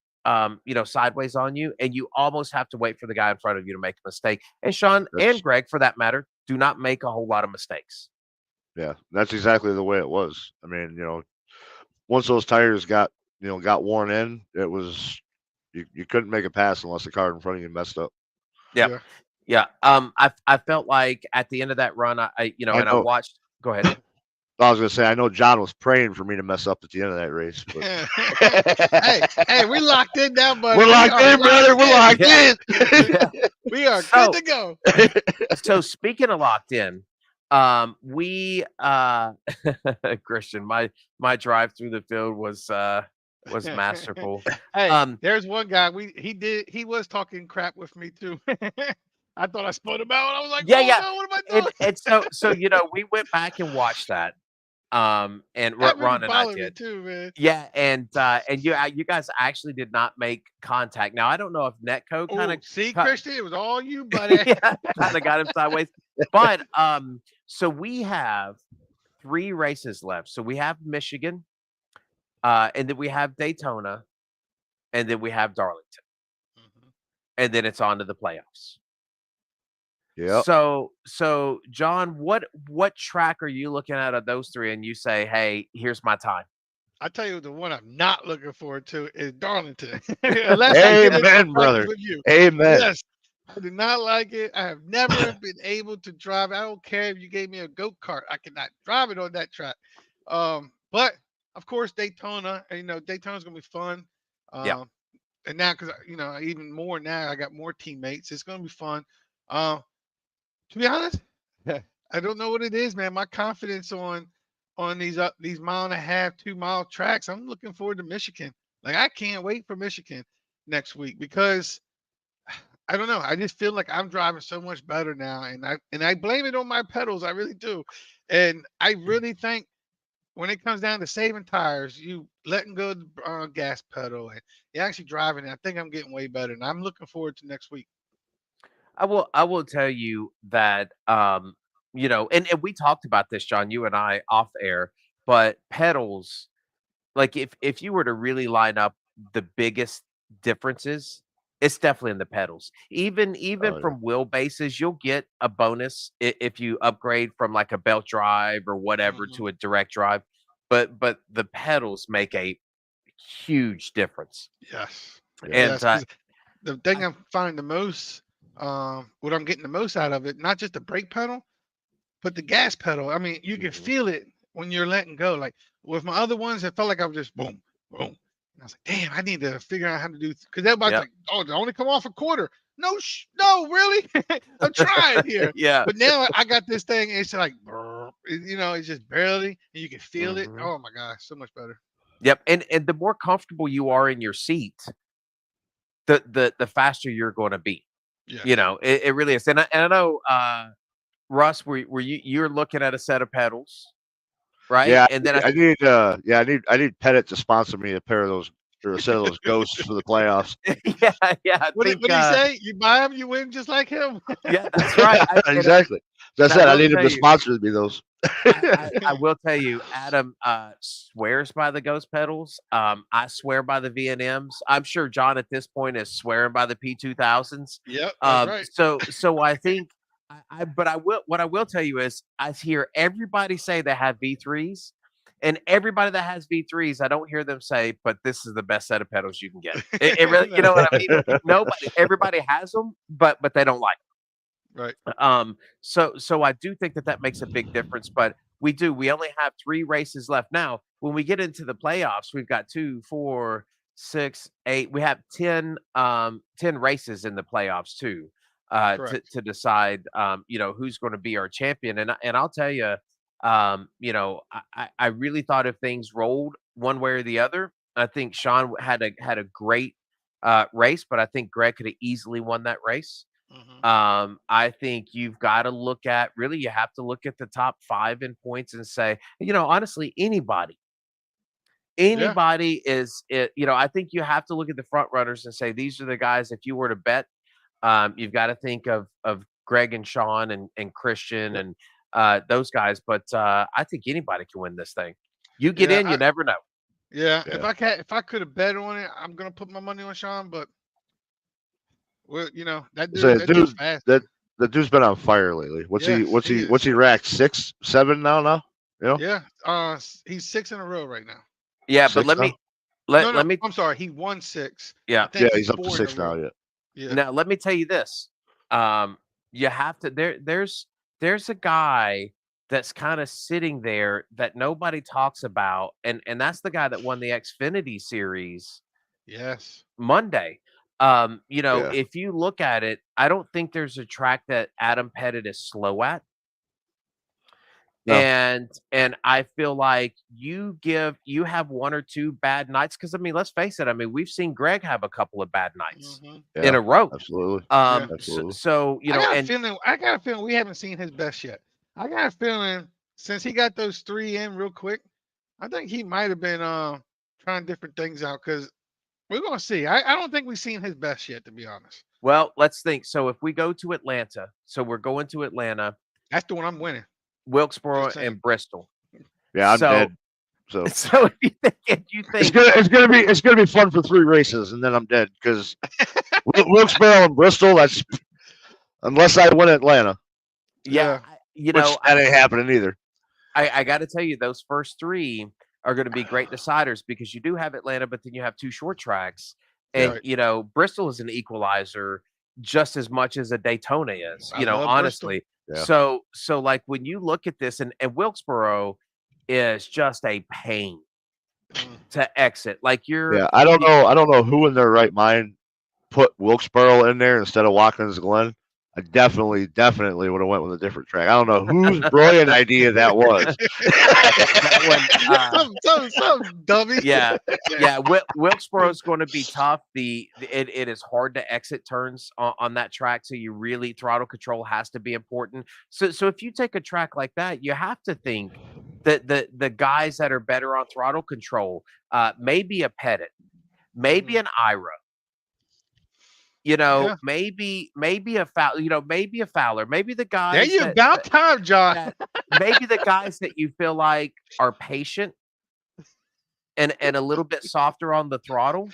sideways on you, and you almost have to wait for the guy in front of you to make a mistake. And Sean and That's Greg, for that matter, do not make a whole lot of mistakes. yeah. That's exactly the way it was. I mean, once those tires got worn in, it was you couldn't make a pass unless the car in front of you messed up. Yep. Yeah. Yeah. I felt like at the end of that run, I and I know. watched. Go ahead. I was gonna say I know John was praying for me to mess up at the end of that race, but Hey, we locked in now, buddy. we're We locked are in, brother. locked We're in. locked Yeah. in. Yeah. We are good So to go. so speaking of locked in, we Christian, my drive through the field was masterful. Hey, Um, there's one guy. He was talking crap with me too. I thought I spun him out. I was like, yeah, oh yeah. no, what am I And doing? and so we went back and watched that. And That really Ron and I bothered me did. too, man. Yeah, and you guys actually did not make contact. Now I don't know if Netco kind Oh, of see, cut, Christian, it was all you, buddy. yeah, kind of got him sideways. But so we have 3 races left. So we have Michigan, and then we have Daytona, and then we have Darlington, Mhm. and then it's on to the playoffs. Yep. So John, what track are you looking at of those 3, and you say, hey, here's my time? I tell you, the one I'm not looking forward to is Darlington, unless I get into a Amen, practice brother. with you. Amen. Yes, I do not like it. I have never been able to drive. I don't care if you gave me a go kart. I cannot drive it on that track. But of course, Daytona. Daytona's gonna be fun. Yeah. Um, and now, because even more now, I got more teammates. It's gonna be fun. Um, to be honest, I don't know what it is, man. My confidence on these mile and a half, 2 mile tracks. I'm looking forward to Michigan. Like I can't wait for Michigan next week because I don't know. I just feel like I'm driving so much better now, and I blame it on my pedals. I really do, and I really think when it comes down to saving tires, you letting go of the gas pedal and you're actually driving. I think I'm getting way better, and I'm looking forward to next week. I will tell you that and we talked about this, John, you and I off air, but pedals, like if you were to really line up the biggest differences, it's definitely in the pedals. Even Oh yeah. from wheelbases, you'll get a bonus if you upgrade from like a belt drive or whatever Mhm. to a direct drive. But the pedals make a huge difference. Yes, Yeah. And yes. Because the thing I'm finding the most, what I'm getting the most out of it, not just the brake pedal, but the gas pedal. I mean, you can Mhm. feel it when you're letting go. Like with my other ones, it felt like I was just boom, boom. And I was like, damn, I need to figure out how to do because everybody's yep. like, oh, they only come off a quarter. No, no, really? I'm trying here. Yeah. But now I got this thing, and it's like, it's just barely, and you can feel it. Mhm. Oh my gosh, so much better. Yep. And the more comfortable you are in your seat, the faster you're going to be. Yes. It really is. And I know, Russ, were you're looking at a set of pedals, right? Yeah, And then I need Pettit to sponsor me a pair of those or a set of those ghosts for the playoffs. yeah, yeah, I What did, think what did he say? You buy him, you win just like him. yeah, that's right. Exactly. As And I I said, I will need him tell to you, sponsor me those. I will tell you, Adam swears by the ghost pedals. I swear by the V&Ms. I'm sure John at this point is swearing by the P2000s. Yep, that's right. So I think but what I will tell you is I hear everybody say they have V3s, and everybody that has V3s, I don't hear them say, but this is the best set of pedals you can get. It really, you No. know what I mean? Nobody, everybody has them, but they don't like 'em. Right. So I do think that that makes a big difference, but we only have 3 races left. Now, when we get into the playoffs, we've got 2, 4, 6, 8. We have 10 races in the playoffs too, Correct. to decide, who's gonna be our champion, and I'll tell you, I really thought if things rolled one way or the other, I think Sean had a great, race, but I think Greg could have easily won that race. Hmm. I think you've got to look at really, you have to look at the top 5 in points and say, honestly, Yeah. anybody is it, I think you have to look at the front runners and say these are the guys. If you were to bet, you've got to think of Greg and Sean and Christian Yep. and those guys. But I think anybody can win this thing. You get Yeah. in, you never know. Yeah. Yeah. If I could have bet on it, I'm gonna put my money on Sean. But well, So that dude's dude, fast, that man. the dude's been on fire lately. What's he? Yes, What's he he? What's is. he racked? 6, 7 now? Now, you know, Yeah. He's 6 in a row right now. Yeah, but 6 let now. me No, let no. let me I'm sorry. He won 6. I yeah. Yeah, think he's he's up to 4 in a 6 now. row. Yeah. Yeah. Now, let me tell you this. You have to there's a guy that's kind of sitting there that nobody talks about, and that's the guy that won the Xfinity series Yes. Monday. Yeah. If you look at it, I don't think there's a track that Adam Pettit is slow at. No. And I feel like you have 1 or 2 bad nights because I mean, let's face it, I mean, we've seen Greg have a couple of bad nights Hmm. in Yeah. a row. Absolutely. Yeah. Absolutely. And I got a feeling we haven't seen his best yet. I got a feeling since he got those 3 in real quick, I think he might have been trying different things out because we're gonna see. I don't think we've seen his best yet, to be honest. well, let's think. So if we go to Atlanta, so we're going to Atlanta, That's the one I'm winning. Just Wilkesboro, saying. and Bristol. Yeah, I'm So dead. So so if you think it's gonna be fun for 3 races, and then I'm dead because Wilkesboro and Bristol. That's unless I win Atlanta, yeah, Yeah. which that ain't happening either. I got to tell you, those first 3 are going to be great deciders because you do have Atlanta, but then you have 2 short tracks. Yeah. And, Right. Bristol is an equalizer just as much as a Daytona is, I love Bristol. honestly. Yeah. So like when you look at this, and Wilkesboro is just a pain Mm. to exit. Like Yeah. I don't y- know. I don't know who in their right mind put Wilkesboro in there instead of Watkins Glen. I definitely would have went with a different track. I don't know whose brilliant idea that was. that one, Some dummy. yeah, yeah. Wilkesboro is going to be tough. It is hard to exit turns on that track, so you really throttle control has to be important. So if you take a track like that, you have to think that the guys that are better on throttle control, maybe a Pettit, maybe Hmm. an Ira, Yeah. maybe a Fowler, maybe the There guys you about time, John. that maybe the guys that you feel like are patient and a little bit softer on the throttle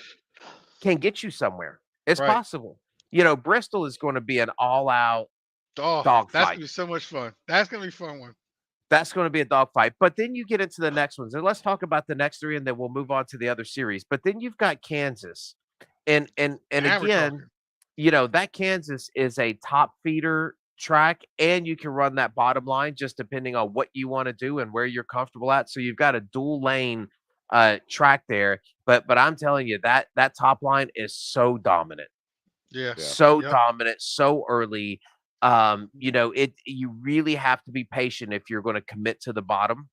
can get you somewhere. It's Right. possible. Bristol is going to be an all-out Oh, that's dogfight. gonna be so much fun. That's gonna be a fun one. That's going to be a dogfight. But then you get into the next ones, and let's talk about the next 3, and then we'll move on to the other series. But then you've got Kansas, and Now we're again, talking. that Kansas is a top feeder track, and you can run that bottom line just depending on what you want to do and where you're comfortable at. So you've got a dual lane track there. But I'm telling you that top line is so dominant, Yeah. Yeah. Yep. so early. You really have to be patient if you're going to commit to the bottom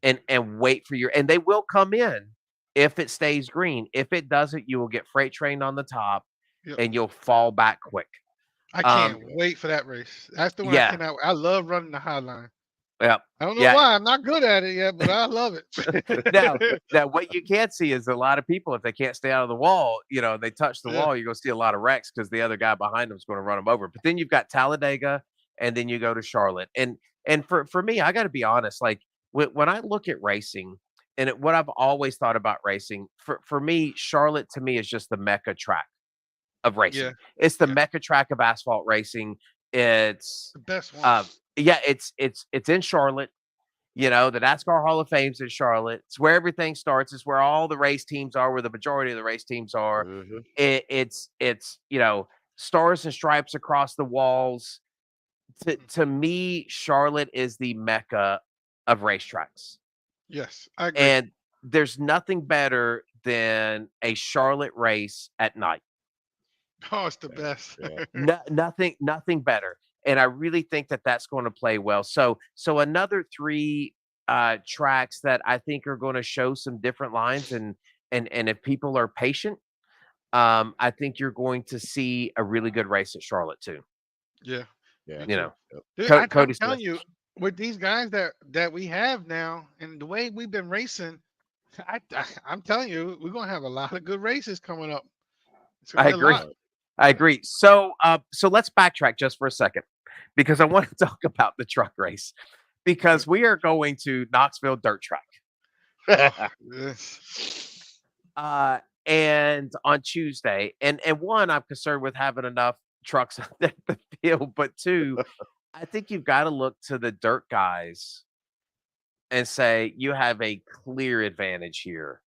and wait for and they will come in if it stays green. If it doesn't, you will get freight trained on the top Yep. and you'll fall back quick. I Um, can't wait for that race. That's the one I yeah, cannot. I love running the high line. yeah, I don't know yeah. why. I'm not good at it yet, but I love Now, it. now, what you can't see is a lot of people if they can't stay out of the wall, they touch the Yeah. wall. You're going to see a lot of wrecks because the other guy behind them is going to run them over. But then you've got Talladega, and then you go to Charlotte, and for me, I got to be honest. Like when I look at racing, and what I've always thought about racing, for me, Charlotte to me is just the mecca track of Yeah. racing. It's the Yeah. mecca track of asphalt racing. It's The best one. yeah, it's in Charlotte. The NASCAR Hall of Fame's in Charlotte. It's where everything starts. It's where all the race teams are, where the majority of the race teams are. Mhm. It's stars and stripes across the walls. to me, Charlotte is the mecca of racetracks. Yes, I agree. And there's nothing better than a Charlotte race at night. Oh, it's the best. Yeah. No, nothing better. And I really think that that's going to play well. So another three tracks that I think are going to show some different lines, and if people are patient, I think you're going to see a really good race at Charlotte too. Yeah, Yeah. me You too. know, Yep. Dude, I'm Cody telling Smith. you, with these guys that we have now, and the way we've been racing, I'm telling you, we're gonna have a lot of good races coming up. It's gonna I be a agree. lot. I agree. So let's backtrack just for a second because I want to talk about the truck race because we are going to Knoxville Dirt Track. Oh, yes. Uh, and on Tuesday, and one, I'm concerned with having enough trucks out there at the field, but two, I think you've got to look to the dirt guys and say you have a clear advantage here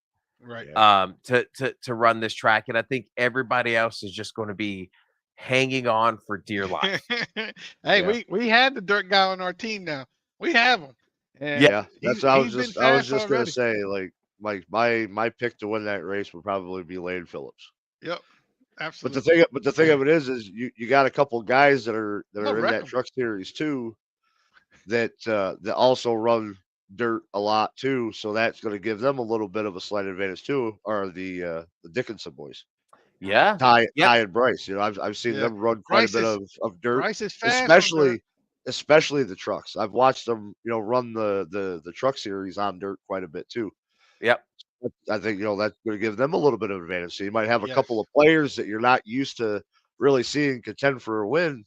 Right. Yeah. to run this track, and I think everybody else is just going to be hanging on for dear life. Hey, Yeah. we had the dirt guy on our team now. We have him, Yeah, and Yeah. That's he's what he's been I was fast just gonna already. say, like my pick to win that race would probably be Lane Phillips. Yep, But absolutely. the thing of it is you got a couple guys that He'll are in wreck that him. truck series too that also run dirt a lot too. So that's going to give them a little bit of a slight advantage too. Are the Dickinson boys, yeah, yep, Ty and Bryce? You know, I've seen Yeah, them run quite a Bryce bit is of dirt, Bryce is fast on dirt. especially especially the trucks. I've watched them, you know, run the truck series on dirt quite a bit too. yep. I think you know that's going to give them a little bit of advantage. So you might have a couple Yes. of players that you're not used to really seeing contend for a win.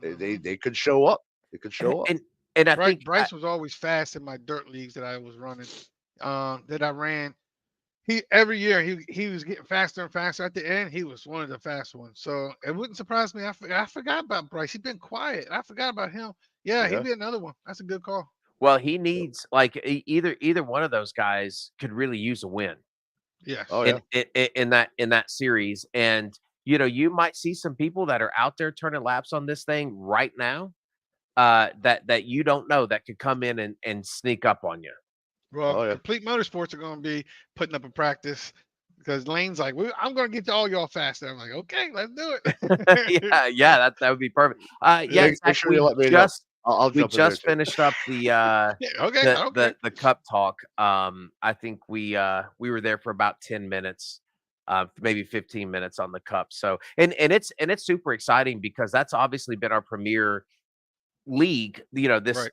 hmm They could show up. They could show up. And and I Bryce think Bryce was always fast in my dirt leagues that I was running. That I ran. He every year he was getting faster and faster. At the end, he was one of the fast ones. So it wouldn't surprise me. I forgot about Bryce. He's been quiet. I forgot about him. Yeah, he'd Yeah. be another one. That's a good call. well, he Yep. needs like either one of those guys could really use a win Oh Yes. yeah. in that series, and you might see some people that are out there turning laps on this thing right now that you don't know that could come in and sneak up on you. Well, Oh yeah. complete motorsports are going to be putting up a practice because Lane's like, I'm going to get to all y'all faster. I'm like, okay, let's do it. Yeah, that would be perfect. Yeah, Yeah. Make Zach, sure you let me know. I'll we jump in there just too. finished up the Okay. the Okay. the the cup talk. I think we were there for about 10 minutes, maybe 15 minutes on the cup. So and it's super exciting because that's obviously been our premier league, Right.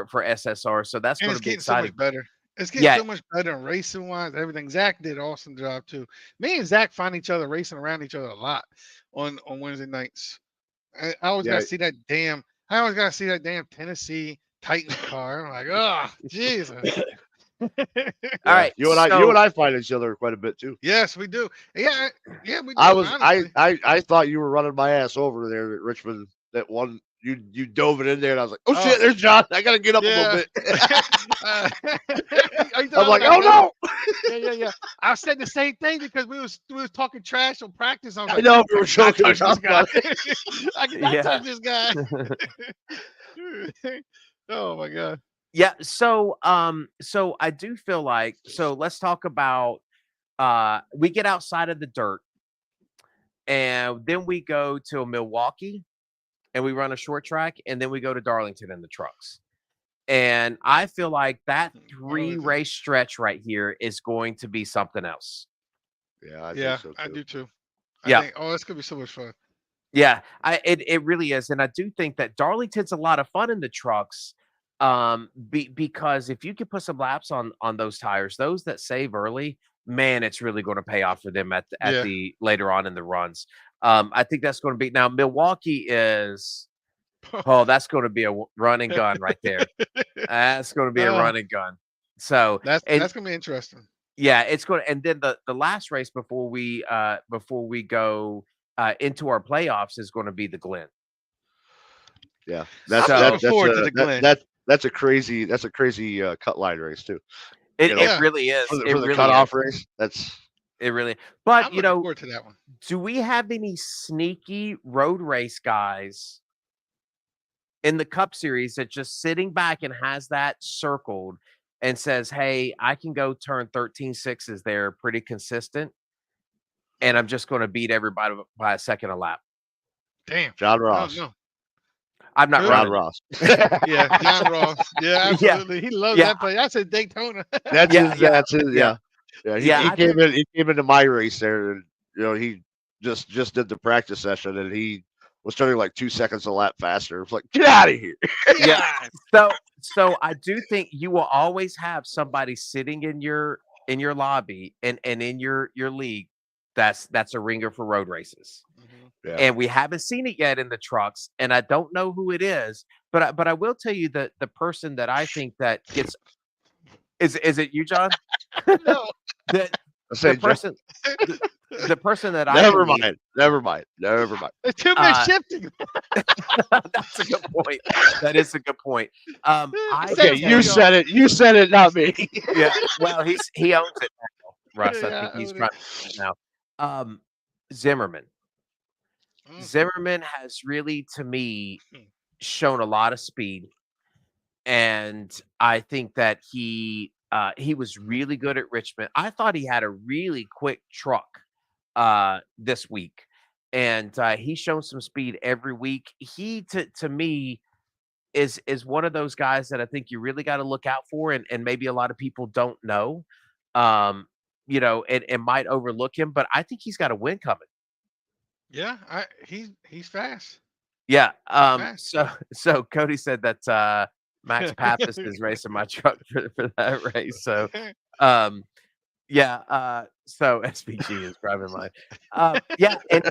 for SSR. So that's And going it's to be getting so exciting. much better. It's getting Yeah, so much better racing wise, everything. Zach did an awesome job too. Me and Zach find each other racing around each other a lot on Wednesday nights. I always got Yeah. to see that damn. I always got to see that damn Tennessee Titans car. I'm like, oh Jesus. all Yeah. right. You and So I find each other quite a bit too. Yes, we do. Yeah, yeah, we do. Honestly, I thought you were running my ass over there at Richmond. That one you dove it in there, and I was like, oh oh shit, there's John. I gotta get up a little yeah. bit. Are you talking I'm about like, that oh one? no. Yeah. I said the same thing because we was talking trash on practice. I was I like, know we I were cannot joking touch this around guy. about it. I cannot yeah. touch this guy. Oh my god. Yeah, so I do feel like, so let's talk about we get outside of the dirt and then we go to Milwaukee and we run a short track and then we go to Darlington in the trucks. And I feel like that three Arlington. race stretch right here is going to be something else. Yeah, I think Yeah, so I too. do too. I Yeah. think. Oh, this could be so much fun. Yeah, it really is, and I do think that Darlington's a lot of fun in the trucks, because if you can put some laps on those tires, those that save early, man, it's really going to pay off for them at Yeah. the later on in the runs. I think that's going to be now Milwaukee is that's going to be a run and gun right there. That's going to be a uh, run and gun. So and that's gonna be interesting. yeah, it's going to, and then the last race before we go into our playoffs is going to be the Glen. Yeah, I'm looking So forward to the Glen. that's a crazy cut line race too. it You know, it Yeah, really is. for It the really is. cutoff race. That's It really. But I'm looking forward to that one. do we have any sneaky road race guys in the Cup Series that's just sitting back and has that circled and says, "Hey, I can go turn 13 sixes there pretty consistent, and I'm just going to beat everybody by a second a lap." Damn. John I don't Ross. know. I'm not Who? John running it. Ross. Yeah, John Ross. Yeah, Yeah, absolutely. He loves yeah, that play. That's a Daytona. That's yeah, his. yeah, That's his. yeah, Yeah, yeah. He yeah. he I came think in. He came into my race there, and he just did the practice session, and he was turning like 2 seconds a lap faster. It's like, get out of here. yeah. God. So I do think you will always have somebody sitting in your lobby and in your league that's a ringer for road races. Mhm. Yeah. And we haven't seen it yet in the trucks, and I don't know who it is, but I will tell you that the person that I think that gets is it you, John? No. The I the say, John, person the the person that I never believe, mind. Never mind. Never mind. There's too much uh, shifting. that's a good point. That is a good point. I Set Okay, can him tell you free, you, y'all. said it. You said it, not me. yeah. Well, he owns it now, Russ. I Yeah, think I he's own it. trying to own it now. Zimmerman. Mhm. Zimmerman has really, to me, shown a lot of speed, and I think that he was really good at Richmond. I thought he had a really quick truck this week, and he's shown some speed every week. He to me is one of those guys that I think you really got to look out for, and maybe a lot of people don't know, um, and might overlook him. But I think he's got a win coming. Yeah, he's fast. Yeah. He's fast. So Cody said that Max Pappas is racing my truck for that race. So um yeah, so SPG is driving mine. Yeah, and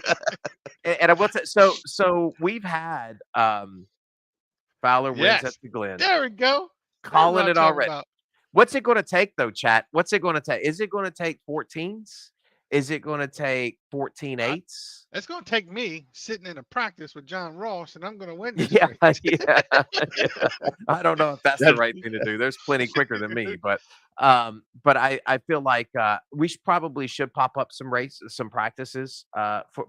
I will say, so we've had Fowler wins at Yes. the Glen, There we go. That's what calling I'm it talking already. about. What's it gonna take though, chat? What's it gonna take? Is it gonna take 14s? Is it gonna take 14 I, eights? it's going to take me sitting in a practice with John Ross, and I'm going to win this Yeah, race. yeah, yeah. I don't know if that's the That right thing to do. There's plenty quicker than me, but I feel like we probably should pop up some practices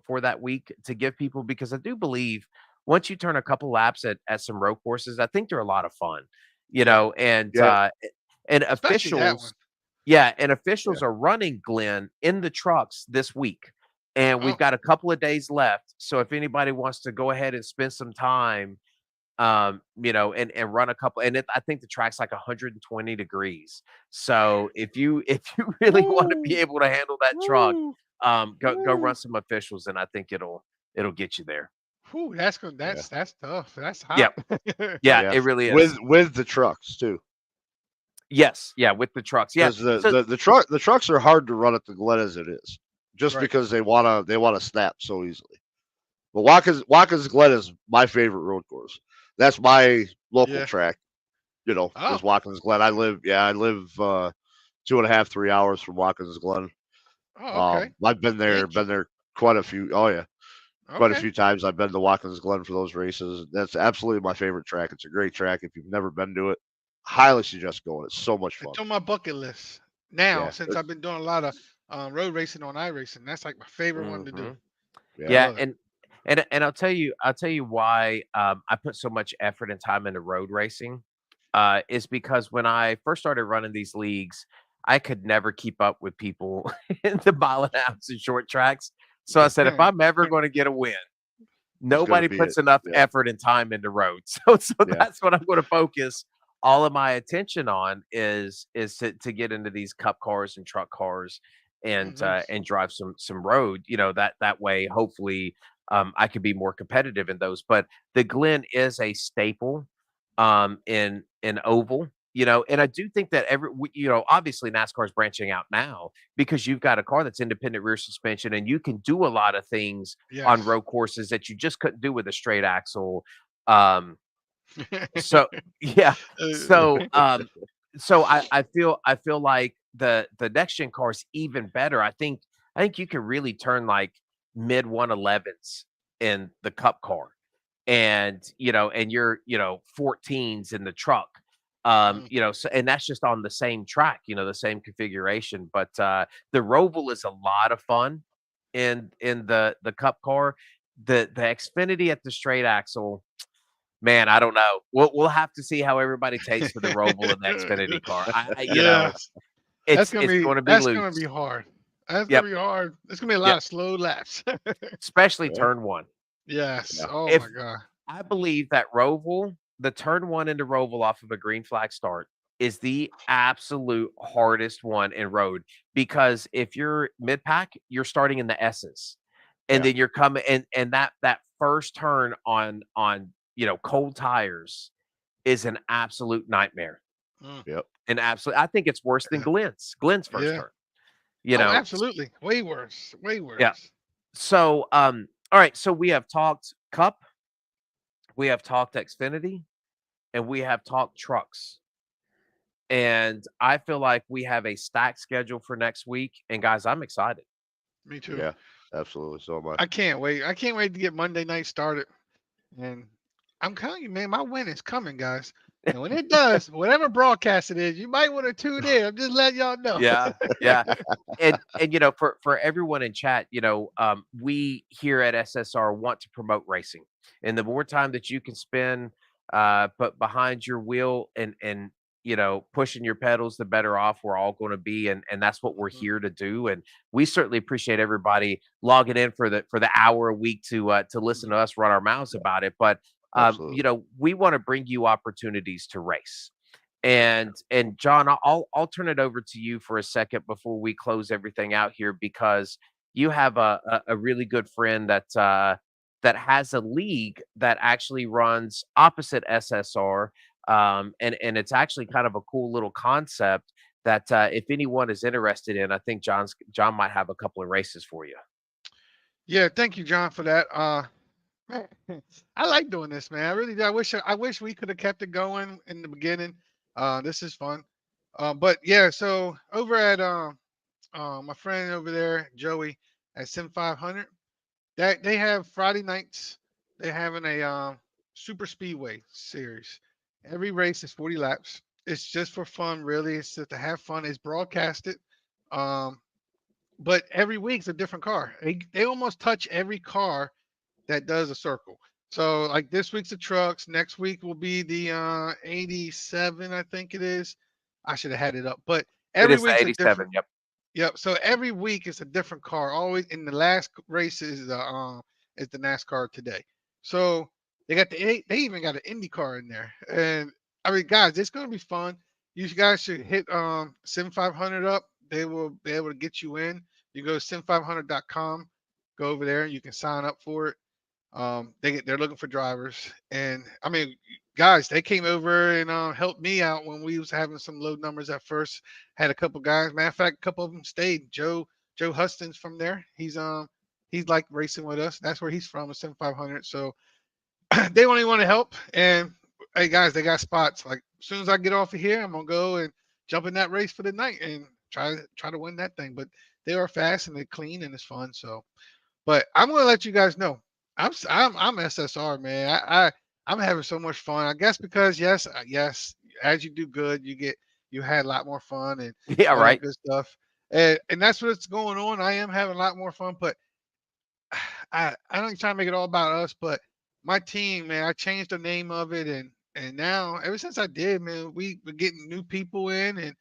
for that week to give people, because I do believe once you turn a couple laps at some road courses, I think they're a lot of fun, Yeah, yeah, and especially that one. officials, yeah, and yeah. officials are running Glenn in the trucks this week. And we've Oh, got a couple of days left. So if anybody wants to go ahead and spend some time, and run a couple, and I think the track's like 120 degrees. So if you really want to be woo, able to handle that truck, woo, go run woo, some officials, and I think it'll get you there. woo. That's good. Yeah. That's tough. That's Yeah, hot. yeah, Yeah. it really is. With the trucks too. Yes, yeah, with the trucks. Yeah. Because the, So the the truck the trucks are hard to run at the Glen as it is, just Right. because they wanna snap so easily. But Watkins Glen is my favorite road course. That's my local Yeah. track. Oh, Is Watkins Glen. I live 2.5 3 hours from Watkins Glen. oh, okay. I've Yank been it. there quite a few. Oh yeah, quite a Okay. few times. I've been to Watkins Glen for those races. That's absolutely my favorite track. It's a great track. If you've never been to it, highly suggest going. It's so much fun. It's on my bucket list now Yeah, since I've been doing a lot of road racing on iRacing. That's like my favorite one to do. mhm. I yeah, Yeah, love it. and I'll tell you why I put so much effort and time into road racing. Is because when I first started running these leagues, I could never keep up with people in the mile and a half and short tracks. So I said, if I'm ever going to get a win, it's gonna nobody be it. puts enough Yeah, effort and time into roads. So yeah, that's what I'm going to focus all of my attention on, is to get into these cup cars and truck cars, Oh, nice. and drive some road. That way, hopefully, I could be more competitive in those. But the Glen is a staple in oval. And I do think that obviously NASCAR is branching out now, because you've got a car that's independent rear suspension, and you can do a lot of things on Yes. road courses that you just couldn't do with a straight axle. Um, so yeah, so I feel like the next gen car is even better. I think you can really turn like mid 111s in the cup car, and you're 14s in the truck. Mm, So, and that's just on the same track, the same configuration. But the Roval is a lot of fun in the cup car. The Xfinity at the straight axle, Man, I don't know. We'll have to see how everybody takes to the Roval and the Xfinity car. Yes, It's going to be that's gonna loose. be hard. That's gonna Yep, be hard. It's gonna be a lot yep. of slow laps. Especially Yeah. turn one. Yes. Yeah. Oh If my god. I believe that Roval, the turn one into Roval off of a green flag start is the absolute hardest one in road because if you're mid pack, you're starting in the S's, and Yeah. then you're coming and that first turn on cold tires is an absolute nightmare. Mm, Yep. And absolutely, I think it's worse than yeah. Glenn's first Yeah. turn. You Oh, know, absolutely. Way worse. Way yeah. worse. So, all right. So we have talked Cup, we have talked Xfinity, and we have talked trucks. And I feel like we have a stacked schedule for next week. And guys, I'm excited. Me too. Yeah. Absolutely. So am I. I can't wait. I can't wait to get Monday night started. And I'm telling you, man, my win is coming, guys. And when it does, whatever broadcast it is, you might want to tune in. I'm just letting y'all know. Yeah, yeah. And for everyone in chat, we here at SSR want to promote racing. And the more time that you can spend but behind your wheel and pushing your pedals, the better off we're all going to be. And that's what we're Mhm, here to do. And we certainly appreciate everybody logging in for the hour a week to listen mhm. to us run our mouths Yeah. about it. But Absolutely. we want to bring you opportunities to race. And John, I'll turn it over to you for a second before we close everything out here because you have a really good friend that has a league that actually runs opposite SSR, and it's actually kind of a cool little concept that if anyone is interested in, I think John might have a couple of races for you. Yeah, thank you, John, for that. Man, I like doing this, man. I really do. I wish we could have kept it going in the beginning. This is fun. But yeah, so over at my friend over there, Joey at Sim 500, that they have Friday nights. They're having a super speedway series. Every race is 40 laps. It's just for fun, really. It's just to have fun. It's broadcasted. Um, but every week's a different car. They almost touch every car that does a circle. So like this week's the trucks. Next week will be the 87, I think it is. I should have had it up, but It every is the week's a different. 87. Yep. Yep. So every week is a different car. Always in the last race is the NASCAR today. So they even got an Indy car in there. And I mean, guys, it's gonna be fun. You guys should hit Sim 500 up. They will be able to get you in. You go to sim500.com, go over there, and you can sign up for it. They're looking for drivers, and I mean, guys, they came over and helped me out when we was having some low numbers at first. Had a couple guys. Matter of fact, a couple of them stayed. Joe Huston's from there. He's like racing with us. That's where he's from, a 7500. So they only want to help. And hey, guys, they got spots. Like as soon as I get off of here, I'm gonna go and jump in that race for the night and try to win that thing. But they are fast and they're clean and it's fun. So but I'm gonna let you guys know. I'm SSR, man. I'm having so much fun. I guess because yes, as you do good, you had a lot more fun and Yeah. all that Right. good stuff. And that's what's going on. I am having a lot more fun, but I don't try to make it all about us, but my team, man, I changed the name of it and now ever since I did, man, we're getting new people in and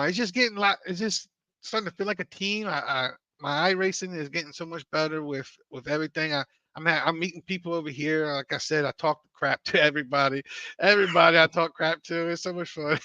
it's just getting a lot. It's just starting to feel like a team. My iRacing is getting so much better with everything. I'm meeting people over here. Like I said, I talk crap to everybody. Everybody I talk crap to. It's so much fun.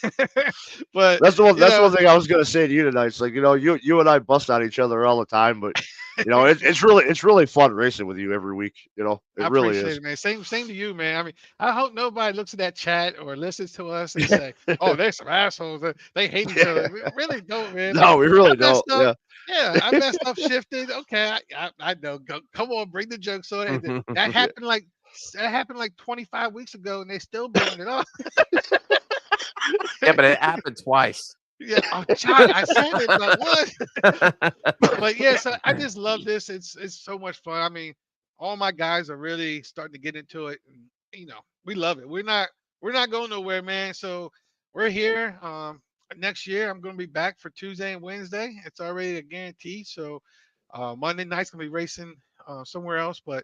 But That's the one. you That's the know, one thing I was gonna say to you tonight. It's like you and I bust on each other all the time, but it's really fun racing with you every week. I It really appreciate is. it, man. Same to you, man. I mean, I hope nobody looks at that chat or listens to us and say, "Oh, they're some assholes. They hate each other." We really don't, man. Like No, we I really don't. messed up. Yeah. Yeah, I messed up, shifted. Okay, I know. Go, come on, bring the jokes on it. That Yeah. happened like 25 weeks ago, and they still bringing it up. Yeah, but it happened twice. Yeah, oh, John, I said it, but what? But yeah, so I just love this. It's so much fun. I mean, all my guys are really starting to get into it, and we love it. We're not going nowhere, man. So we're here. Next year I'm going to be back for Tuesday and Wednesday. It's already a guarantee. So Monday night's going to be racing somewhere else, but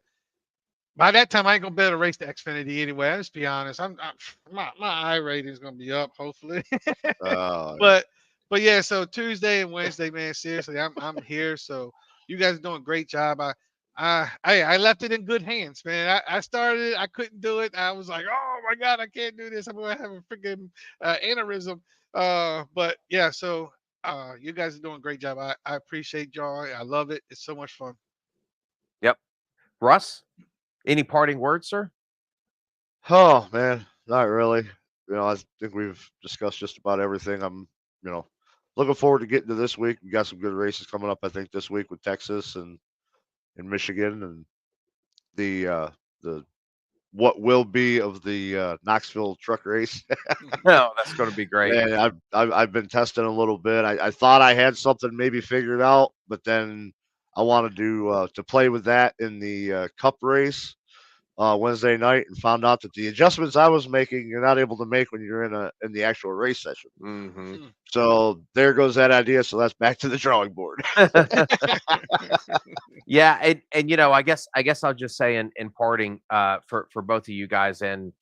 By that time, I ain't gonna be able to race the Xfinity anyway. Let's be honest. My I rating is gonna be up, hopefully. Yeah. but but yeah, so Tuesday and Wednesday, man, seriously, I'm here. So you guys are doing a great job. I left it in good hands, man. I started it, I couldn't do it. I was like, oh my god, I can't do this. I'm gonna have a freaking aneurysm. But yeah, so you guys are doing a great job. I appreciate y'all. I love it. It's so much fun. Yep. Russ, any parting words, sir? Oh man, not really. I think we've discussed just about everything. I'm, you know, looking forward to getting to this week. We got some good races coming up. I think this week with Texas and in Michigan and the what will be of the Knoxville truck race. No, that's going to be great. Man, I've been testing a little bit. I thought I had something maybe figured out, but then I wanted to play with that in the Cup race Wednesday night, and found out that the adjustments I was making you're not able to make when you're in the actual race session. Hmm. So there goes that idea. So that's back to the drawing board. Yeah, and I guess I'll just say in parting for both of you guys and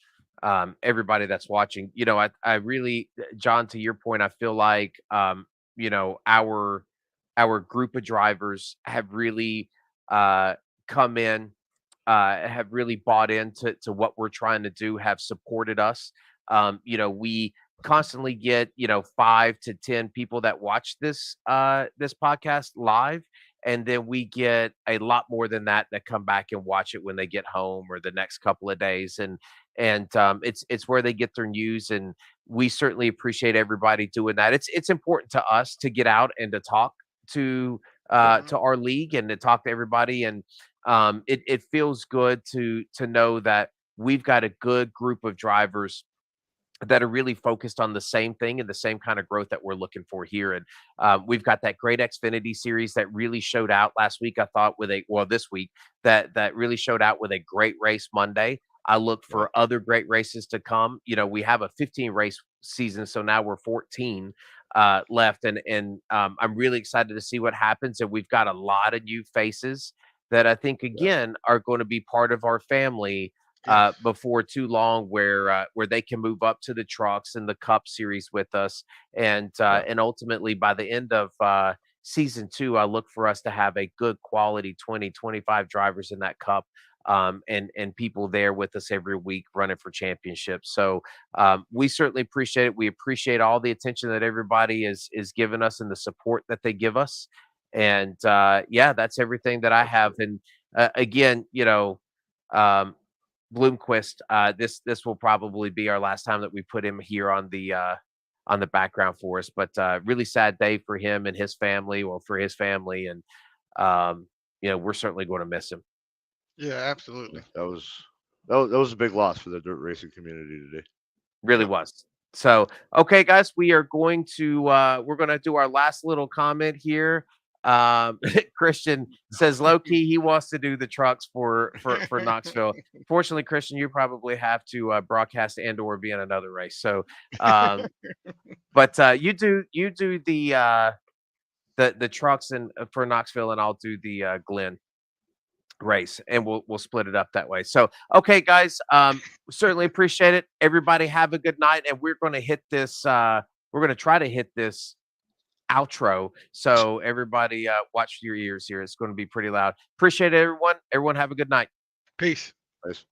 everybody that's watching, I really, John, to your point, I feel like our group of drivers have really come in, have really bought into what we're trying to do, have supported us. We constantly get 5 to 10 people that watch this podcast live, and then we get a lot more than that come back and watch it when they get home or the next couple of days, and it's where they get their news, and we certainly appreciate everybody doing that. It's important to us to get out and to talk to Yeah, to our league and to talk to everybody, and it feels good to know that we've got a good group of drivers that are really focused on the same thing and the same kind of growth that we're looking for here. And we've got that great Xfinity series that really showed out last week. I thought this week that really showed out with a great race Monday. I look yeah, for other great races to come. We have a 15 race season, so now we're 14 left, and I'm really excited to see what happens. And we've got a lot of new faces that I think yeah, again are going to be part of our family Yes. before too long, where they can move up to the trucks and the Cup Series with us, yeah, and ultimately by the end of season 2, I look for us to have a good quality 20-25 drivers in that Cup. And people there with us every week running for championships. So we certainly appreciate it. We appreciate all the attention that everybody is giving us and the support that they give us. And yeah, that's everything that I have. absolutely. And again, um, Bloomquist, this will probably be our last time that we put him here on the background for us. But really sad day for him and his family, well, for his family, and we're certainly going to miss him. Yeah, absolutely. That was a big loss for the dirt racing community today. Really Yep. was. So, okay, guys, we're gonna do our last little comment here. Christian says low key he wants to do the trucks for Knoxville. Fortunately, Christian, you probably have to broadcast and or be in another race. So, um, but you do the trucks and for Knoxville, and I'll do the Glen race, and we'll split it up that way. So, okay, guys, certainly appreciate it. Everybody have a good night, and we're going to hit this. We're going to try to hit this outro. So everybody, watch your ears here. It's going to be pretty loud. Appreciate it, everyone. Everyone have a good night. Peace. Nice.